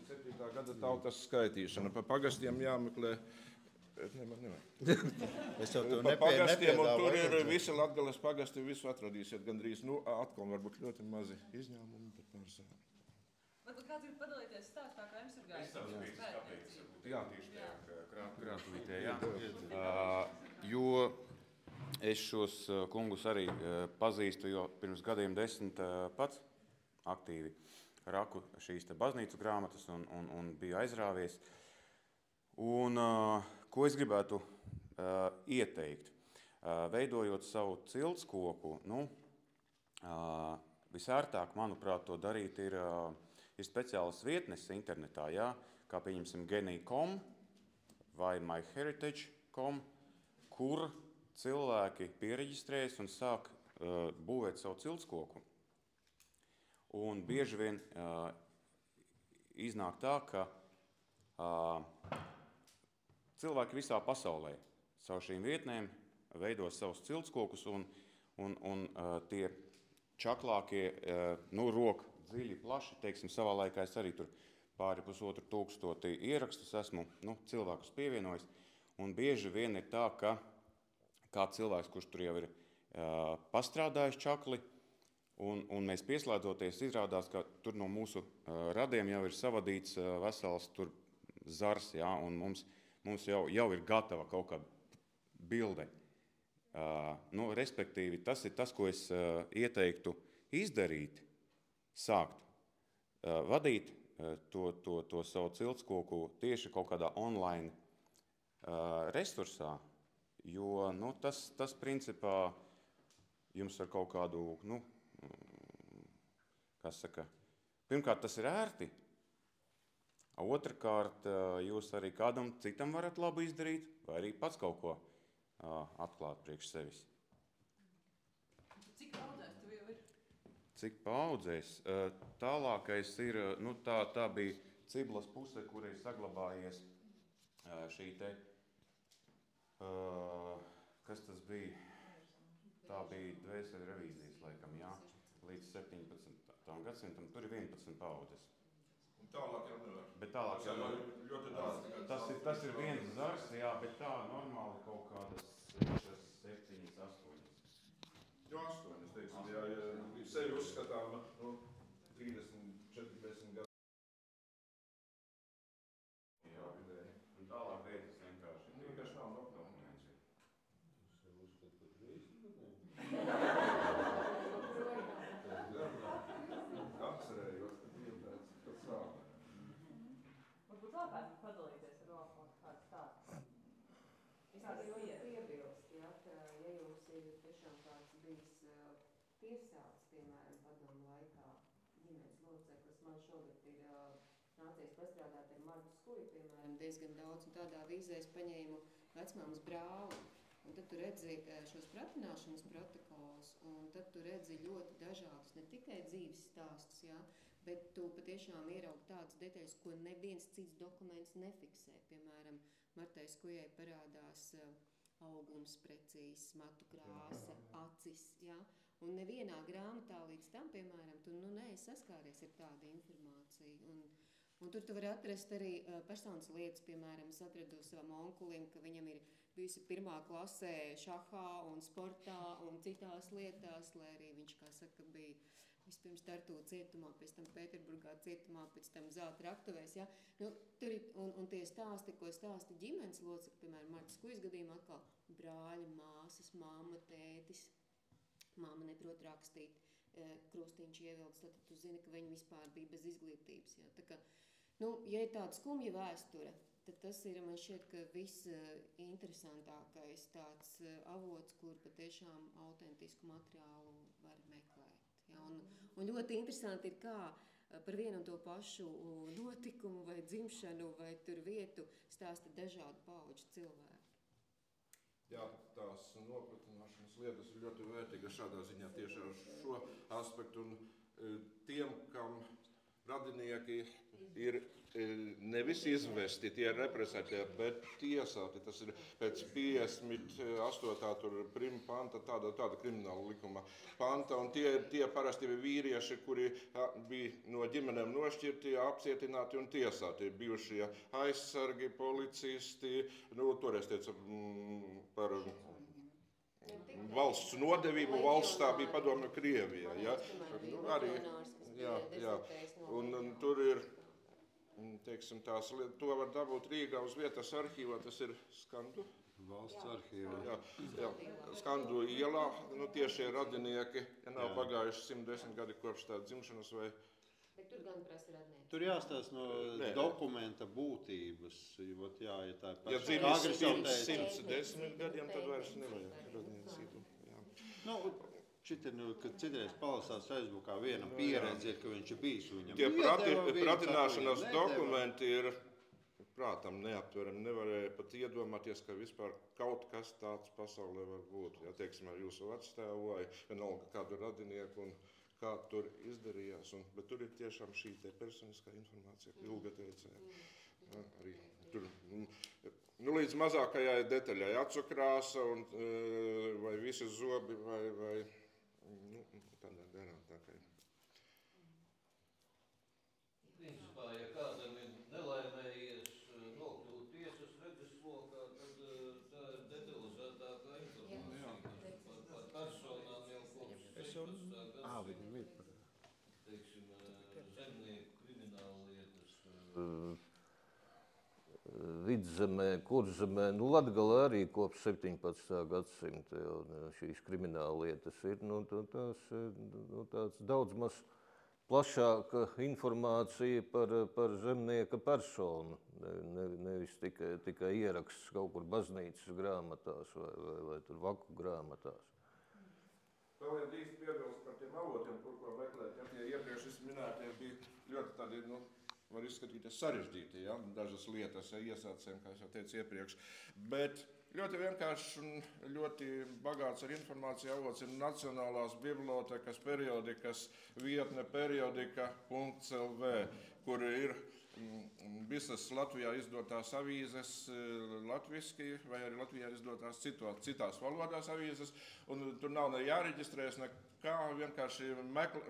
17. gada tautas skaitīšana. Pa pagastiem jāmeklē. Es jau to pa pagastiem, un tur ir visi Latgales pagasti, visu atradīsiet gandrīz. Atkal varbūt ļoti mazi izņēmumi, bet pārsvarā. Varbūt kāds grib padalīties stāstā, kā jums ir gājis? Jā, tieši tajā krātuvītē, jā. Jo es šos kungus arī pazīstu, jo pirms gadiem 10 pats aktīvi raku šīs te baznīcu grāmatas un biju aizrāvies. Un ko es gribētu ieteikt? Veidojot savu ciltskoku, visērtāk, manuprāt, to darīt ir speciālas vietnes internetā, jā, kā pieņemsim Geni.com vai MyHeritage.com, kur cilvēki piereģistrējas un sāk būvēt savu ciltskoku. Un bieži vien iznāk tā, ka cilvēki visā pasaulē caur šīm vietnēm veido savus ciltskokus un tie čaklākie, roku dziļi, plaši, teiksim, savā laikā es arī tur pāri 1500 ierakstus esmu, cilvēkus pievienojis, un bieži vien ir tā, ka kāds cilvēks, kurš tur jau ir pastrādājis čakli, un mēs pieslēdzoties izrādās, ka tur no mūsu radiem jau ir savadīts vesels tur zars, jā, un mums jau ir gatava kaut kāda bilde. Respektīvi, tas ir tas, ko es ieteiktu izdarīt, sākt vadīt to savu ciltskoku tieši kaut kādā online resursā, jo tas principā jums ar kaut kādu, pirmkārt tas ir ērti, otrkārt jūs arī kādam citam varat labu izdarīt, vai arī pats kaut ko atklāt priekš sevis. Cik paudzēs tev jau ir? Cik paudzēs? Tālākais ir, tā bija Ciblas puse, kur ir saglabājies šī te, kas tas bija? Tā bija dvēseli revīzijas laikam, jā, līdz 17. gadsimtam, tur ir 11 paudzes. Tālāk jau nevar. Bet tālāk jau nevar. Ļoti daudz. Tas ir viens zars, jā, bet tā normāli kaut kādas 6, 7, 8. Jo 8, es teiksim, ja sevi uzskatām, 30, 40 gadu. Jā, un tālāk veids vienkārši. Vienkārši nav dokumentācija. Es uzskatu, ka 30 gadu. Atcerējos, ka bija pēc sākuma. Varbūt labāk padalīties ar vēl kaut kāds tāds. Es arī piebilst, ja, ka ja jums ir tiešām kāds bijis tiesāts, piemēram, padomu laikā ģimenes loceklis, man šogad ir nācies pastrādāt ar Martu Skuju, piemēram, diezgan daudz, un tādā vīzē es paņēmu vecmāmas brāli, un tad tu redzi šos pratināšanas protokolus, un tad tu redzi ļoti dažādus, ne tikai dzīves stāstus, ja, bet tu patiešām ieraugi tādas detaļas, ko neviens cits dokuments nefiksē. Piemēram, Martai Skujai parādās augums precīzs, matu krāsa, acis, ja? Un nevienā grāmatā līdz tam, piemēram, tu neesi saskāries ar tādu informāciju. Un tur tu vari atrast arī personas lietas, piemēram, es atradu savam onkulim, ka viņam ir bijusi 1. klasē šahā un sportā un citās lietās, lai arī viņš, kā saka, bija vispirms Tartu cietumā, pēc tam Pēterburgā cietumā, pēc tam Zelta raktuvēs, ja? Nu, tur ir, un tie stāsti, ko stāsta ģimenes locekļi, piemēram, Martas Kujas gadījumā atkal brāļi, māsas, mamma, tētis, mamma neprot rakstīt, krustiņš ievilks, tad tu zini, ka viņi vispār bija bez izglītības, ja? Tā kā, nu, ja ir tāda skumja vēsture, tad tas ir, man šķiet, ka visinteresantākais tāds avots, kur patiešām autentisku materiālu var meklēt. Ja, un ļoti interesanti ir, kā par vienu un to pašu notikumu vai dzimšanu vai tur vietu stāsta dažādu pauģu cilvēki. Jā, tās nopratināšanas lietas ir ļoti vērtīgas šādā ziņā tieši ar šo aspektu. Un tiem, kam radinieki ir nevis izvesti, tie ir represētie, bet tiesāti. Tas ir pēc 58. Prima panta, tāda krimināla likuma panta. Un tie parasti bija vīrieši, kuri bija no ģimenēm nošķirti, apcietināti un tiesāti. Bijušie aizsargi, policisti, toreiz teica par valsts nodevību, valsts tā bija padomju Krievijā. Ja? Arī, jā. Un tur ir, teiksim, to var dabūt Rīgā uz vietas arhīvā, tas ir Skandu. Valsts arhīvā. Jā, Skandu ielā, tieši radinieki, ja nav pagājuši 110 gadi kopš tā dzimšanas vai... Bet tur gan prasa radnieki. Tur jāstāsta no dokumenta būtības, ja tā ir ja dzīves pirms 110 gadiem, tad vairs nevajag radniecību. Nu, kad citreiz palasās Facebookā vienam pieredzi, ka viņš ir bijis viņam. Tie pratināšanas dokumenti ir prātam neaptverami. Nevarēja pat iedomāties, ka vispār kaut kas tāds pasaulē var būt. Ja, teiksim, ar jūsu vectēvu vai vienalga kādu radinieku un kā tur izdarījās. Bet tur ir tiešām šī te personiskā informācija, ko Ilga teica. Ja, arī tur, līdz mazākajai detaļai acu krāsa vai visi zobi vai tādā garā tā kā ir. Principā, ja kādam ir nelaimējies nokļūt tiesas redzeslokā, tad tā ir detalizētākā informācija par personām jau kopš 16. gadsimta. Teiksim, zemnieku krimināllietas, Vidzemē, Kurzemē, Latgalē arī kopš 17. gadsimta jau šīs krimināllietas ir. Tāds daudz maz plašāka informācija par zemnieka personu, nevis tikai ieraksts kaut kur baznīcas grāmatās vai tur vaku grāmatās. Vēl vien drīkst piebilst par tiem avotiem, ko meklēt. Ja tie iepriekš minētie bija ļoti tādi, var izskatīties sarežģīti, ja? Dažas lietas iesācēm, kā es jau teicu iepriekš. Bet ļoti vienkārši un ļoti bagāts ar informāciju avots ir Nacionālās bibliotekas periodikas vietne periodika.lv, kur ir visas Latvijā izdotās avīzes latviski, vai arī Latvijā izdotās citās valodās avīzes, un tur nav ne jāreģistrējas, nekā, vienkārši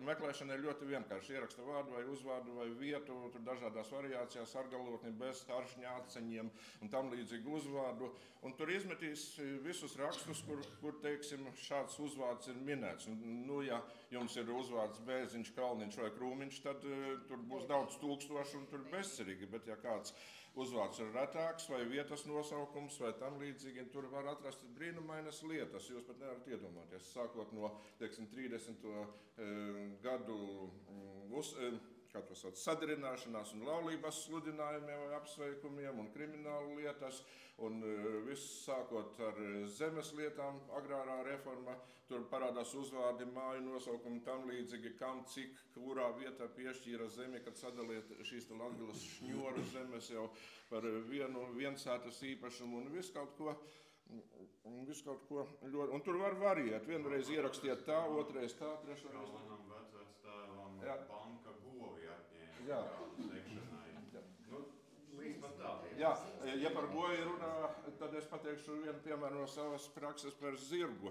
meklēšana ir ļoti vienkārši. Ieraksta vārdu vai uzvārdu vai vietu, tur dažādās variācijās, argalotni, bez haršņāceņiem un tam līdzīgi uzvārdu, un tur izmetīs visus rakstus, kur teiksim, šāds uzvārds ir minēts. Nu, ja jums ir uzvārds Bēziņš, Kalniņš vai Krūmiņš, tad tur būs daudz tūkstoši un tur bezcerīgi, bet ja kāds uzvārds ir retāks vai vietas nosaukums vai tam līdzīgi, tur var atrast brīnumainas lietas. Jūs pat nevarat iedomāties, sākot no, teiksim, 30. Gadu sadarināšanās un laulības sludinājumiem vai apsveikumiem un kriminālu lietas, un viss sākot ar zemes lietām, agrārā reforma, tur parādās uzvārdi, māju nosaukumi, tam līdzīgi, kam, cik, kurā vietā piešķīra zemi, kad sadaliet šīs Latgales šņoru zemes jau par viensētas īpašumu un visu kaut ko. Un tur var variēt. Vienreiz ierakstiet tā, otrais tā, trešreiz. Manam vecvectēvam banka govi atņēma Jā. sekšanai. Nu, līdz pat tādiem. Jā, ja par goju runā, tad es pateikšu vienu piemēru no savas prakses par zirgu.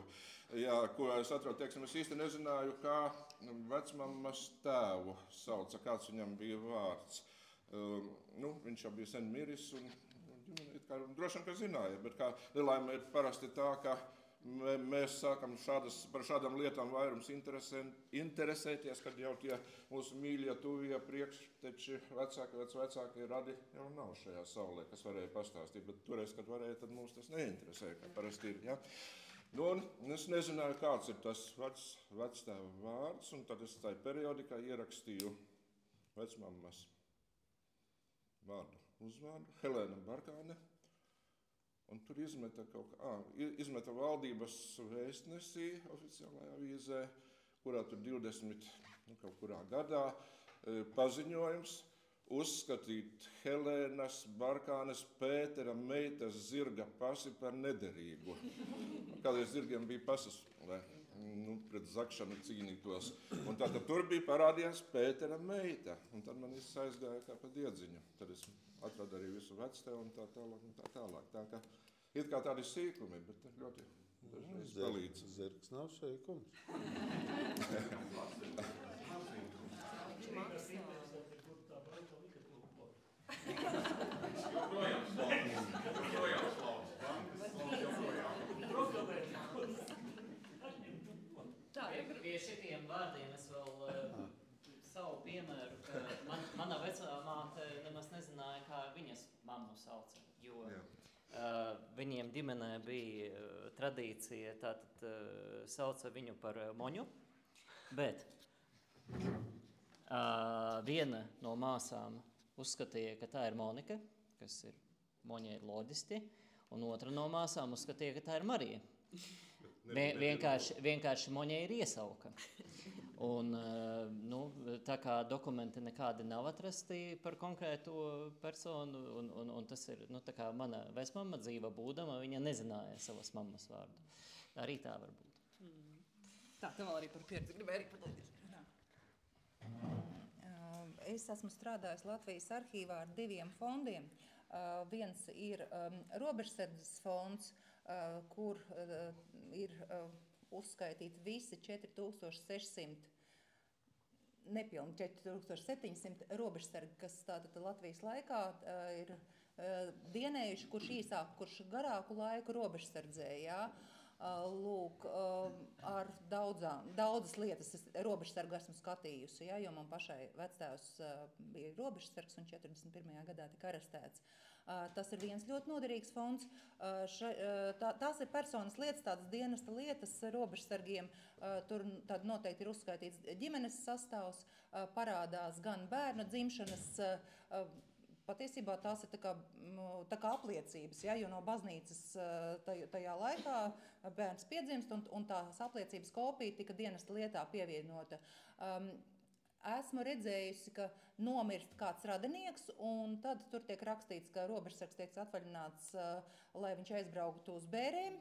Jā, ko es atradu, teiksim, es īsti nezināju, kā vecmammas tēvu sauca, kāds viņam bija vārds. Viņš jau bija sen miris un droši vien, ka zināja, bet kā nelaime ir parasti tā, ka mēs sākam par šādām lietām vairums interesēties, kad jau tie mūsu mīļie, tuvie priekšteči, vecākie radi jau nav šajā saulē, kas varēja pastāstīt, bet toreiz, kad varēja, tad mums tas neinteresēja, kā parasti ir. Ja? Un es nezināju, kāds ir tas vectēva vārds, un tad es tajā periodikā ierakstīju vecmammas vārdu, uzvārdu, Helēna Barkāne, un tur izmeta valdības vēstnesī oficiālajā avīzē, kurā tur 20 kaut kurā gadā paziņojums uzskatīt Helēnas Barkānes Pētera meitas zirga pasi par nederīgu. Kādreiz zirgiem bija pasas, lai pret zakšanu cīnītos. Un tātad tur bija parādījās Pētera meita. Un tad man viss aizgāja kā pa diedziņu. Tad es atradu arī visu vectēvu un tā tālāk. Tā kā it kā tādi sīkumi, bet ļoti dažreiz palīdz. Zirgs nav sīkums. Pie šitiem vārdiem es vēl savu piemēru, ka mana vecmāte nemaz nezināja, kā viņas mammu sauca, jo viņiem ģimenē bija tradīcija, tātad sauca viņu par Moņu, bet viena no māsām uzskatīja, ka tā ir Monika, kas ir Moņai loģiski, un otra no māsām uzskatīja, ka tā ir Marija. Vienkārši Moņai ir iesauka. Un, tā kā dokumenti nekādi nav atrasti par konkrēto personu, un tas ir, tā kā mana vecmamma dzīva būdama, viņa nezināja savas mammas vārdu. Arī tā var būt. Tā, tev vēl arī par pieredzi gribēju arī pateikt. Es esmu strādājis Latvijas arhīvā ar 2 fondiem. Viens ir Robežsardzes fonds, kur ir uzskaitīti visi 4600, nepilni 4700 robežsargi, kas tātad Latvijas laikā ir dienējuši, kurš īsāku, kurš garāku laiku robežsardzēja. Lūk, ar daudzas lietas es robežsargu esmu skatījusi, jo man pašai vectēvs bija robežsargs un 41. gadā tika arestēts. Tas ir viens ļoti noderīgs fonds. Tās ir personas lietas, tādas dienesta lietas robežsargiem. Tur tad noteikti ir uzskaitīts ģimenes sastāvs, parādās gan bērnu dzimšanas. Patiesībā tās ir tā kā apliecības, jo no baznīcas tajā laikā bērns piedzimst un tās apliecības kopija tika dienesta lietā pievienota. Esmu redzējusi, ka nomirst kāds radinieks, un tad tur tiek rakstīts, ka robežsargs tiek atvaļināts, lai viņš aizbrauktu uz Bērēm.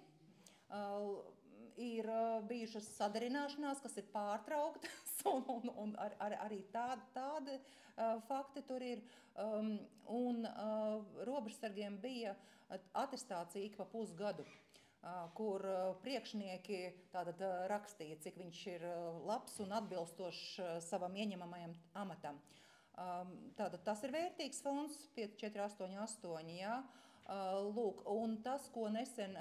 Ir bijušas sadarināšanās, kas ir pārtrauktas, un arī tādi fakti tur ir. Un robežsargiem bija atestācija ik pa pusgadu, kur priekšnieki tātad rakstīja, cik viņš ir labs un atbilstošs savam ieņemamajam amatam. Tātad tas ir vērtīgs fonds, 5488, jā. Lūk, un tas, ko nesen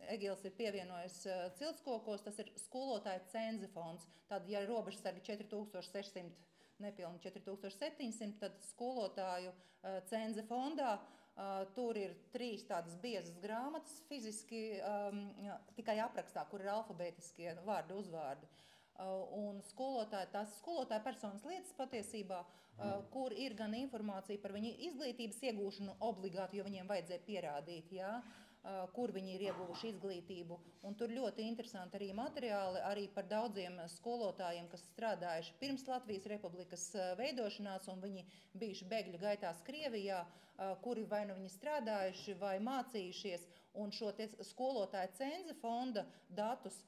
Egils ir pievienojis Ciltskokos, tas ir skolotāja cenze fonds. Tad, ja robežsargi 4600, nepilni 4700, tad skolotāju cenze fondā tur ir 3 tādas biezas grāmatas fiziski tikai aprakstā, kur ir alfabētiskie vārdi, uzvārdi. Un tās skolotāja personas lietas patiesībā, kur ir gan informācija par viņu izglītības iegūšanu obligāti, jo viņiem vajadzēja pierādīt, jā, kur viņi ir ieguvuši izglītību. Un tur ļoti interesanti arī materiāli arī par daudziem skolotājiem, kas strādājuši pirms Latvijas Republikas veidošanās, un viņi bijuši bēgļu gaitās Krievijā, kuri vai nu viņi strādājuši vai mācījušies, un šo skolotāja cenze fonda datus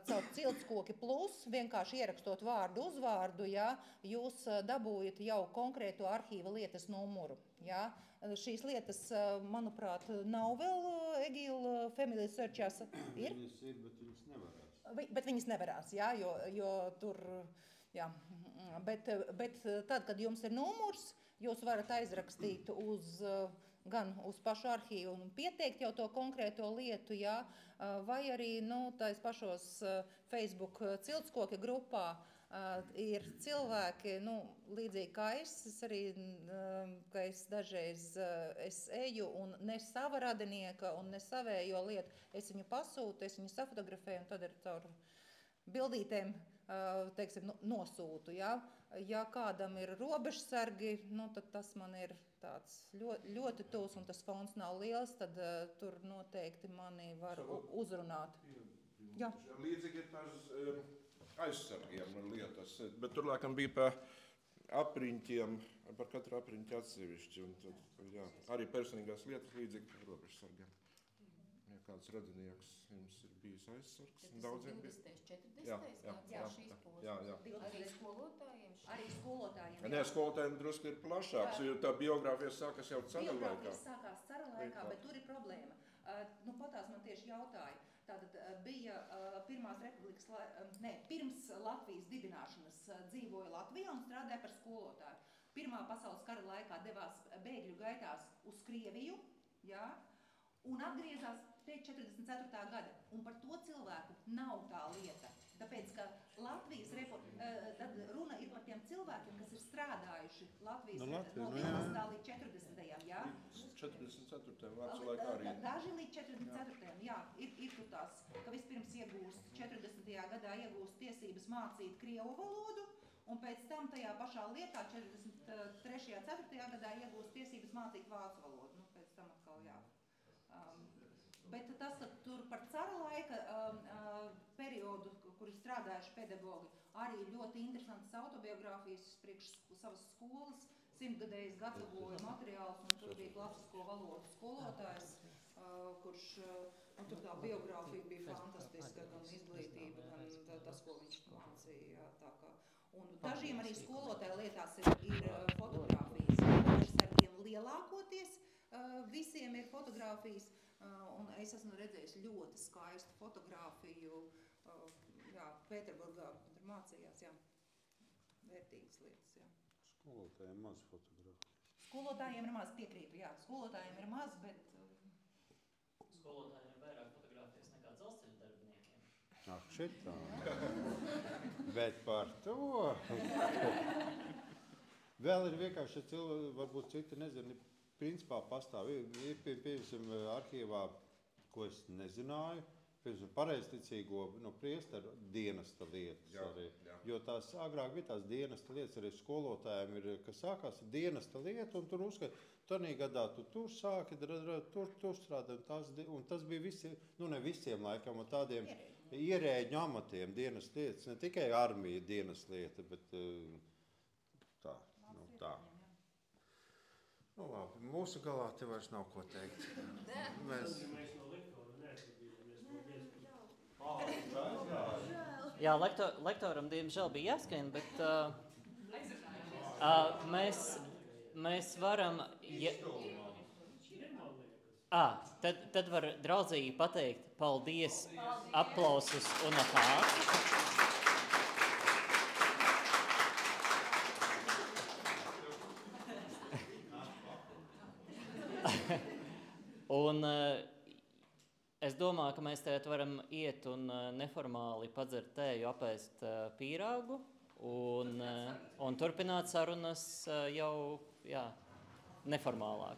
caur Ciltskoki plus, vienkārši ierakstot vārdu uzvārdu, jā, jūs dabūjat jau konkrēto arhīva lietas numuru. Jā. Šīs lietas, manuprāt, nav vēl Egila Family Searchās. Ir? Viņas ir, bet viņas nevarās. Bet viņas nevarās, jā, jo tur, jā. Bet tad, kad jums ir numurs, jūs varat aizrakstīt gan uz pašu arhīvu un pieteikt jau to konkrēto lietu, jā, vai arī, tais pašos Facebook Ciltskoki grupā ir cilvēki, līdzīgi kā es arī, ka es dažreiz es eju un ne sava radinieka un ne savējo lietu, es viņu pasūtu, es viņu safotografēju un tad ar caur bildītēm, teiksim, nosūtu, jā. Ja kādam ir robežsargi, tad tas man ir tāds ļoti tūs un tas fonds nav liels, tad tur noteikti mani var uzrunāt. Jā. Līdzīgi ir tās aizsargiem lietas, bet tur laikam bija pa apriņķiem, par katru apriņķi atsevišķi, un tad, jā, arī personīgās lietas līdzīgi par robežsargiem. Ja kāds radinieks jums ir bijis aizsargs, daudziem bija. 40. šīs posms. Arī skolotājiem? Arī skolotājiem. Nē, skolotājiem drusku ir plašāks, jo tā biogrāfija sākas jau cara laikā. Biogrāfija sākās cara laikā, bet tur ir problēma. Patās man tieši jautāja. Tātad bija pirms Latvijas dibināšanas dzīvoja Latvijā un strādāja par skolotāju. Pirmā pasaules kara laikā devās bēgļu gaitās uz Krieviju, jā, un atgriezās pēc 44. gada. Un par to cilvēku nav tā lieta. Tāpēc, ka Latvijas tad runa ir par tiem cilvēkiem, kas ir strādājuši Latvijas no 11. līdz 40. jā? 44. vācu laikā arī. Daži līdz 44. jā, ir tur tās, ka vispirms iegūst 40. gadā iegūst tiesības mācīt krievu valodu, un pēc tam tajā pašā lietā 43. 4. gadā iegūst tiesības mācīt vācu valodu. Pēc tam atkal jā. Bet tas, ka tur par cara laika periodu, kur ir strādājuši pedagogi, arī ļoti interesantas autobiogrāfijas priekš savas skolas, 100-gadējas gatavoja materiālus, un tur bija klasisko valodu skolotājs, kurš, tur tā biogrāfija bija fantastiska, gan izglītība, gan tas, ko viņš mācīja, tā kā. Un dažiem arī skolotāju lietās ir fotogrāfijas, robežsargiem lielākoties, visiem ir fotogrāfijas, un es esmu redzējis ļoti skaistu fotogrāfiju, jā, Pēterburgā, tur mācījās, jā, vērtīgas lietas, jā. Skolotājiem maz fotogrāfijas. Skolotājiem ir maz, piekrītu, jā, skolotājiem ir maz, bet... Skolotājiem ir vairāk fotogrāfijas nekā dzelzceļa darbiniekiem. Ak, šitā. Bet par to... Vēl ir vienkārši cilvēki, varbūt citi nezinu, principā pastāv. Ir piemēram, arhīvā, ko es nezināju, piemēram, pareizticīgo priesteru dienesta lietas arī. Jo tās agrāk bija tās dienesta lietas, arī skolotājiem ir, kas sākās ar dienesta lietu, un tur uzskat, tanī gadā tu tur sāki, tur strādā, un tas bija visiem, ne visiem laikam, un tādiem ierēģu amatiem dienesta lietas, ne tikai armija dienesta lieta, bet tā. Labi, mūsu galā te vairs nav ko teikt. Mēs no Likona neatradījāmies no diezgan Jā, lektoram diemžēl bija jāskrien, bet mēs varam... Tad var draudzīgi pateikt paldies, aplausus un aplausus. Un es domāju, ka mēs tagad varam iet un neformāli padzert tēju, apēst pīrāgu un turpināt sarunas jau neformālāk.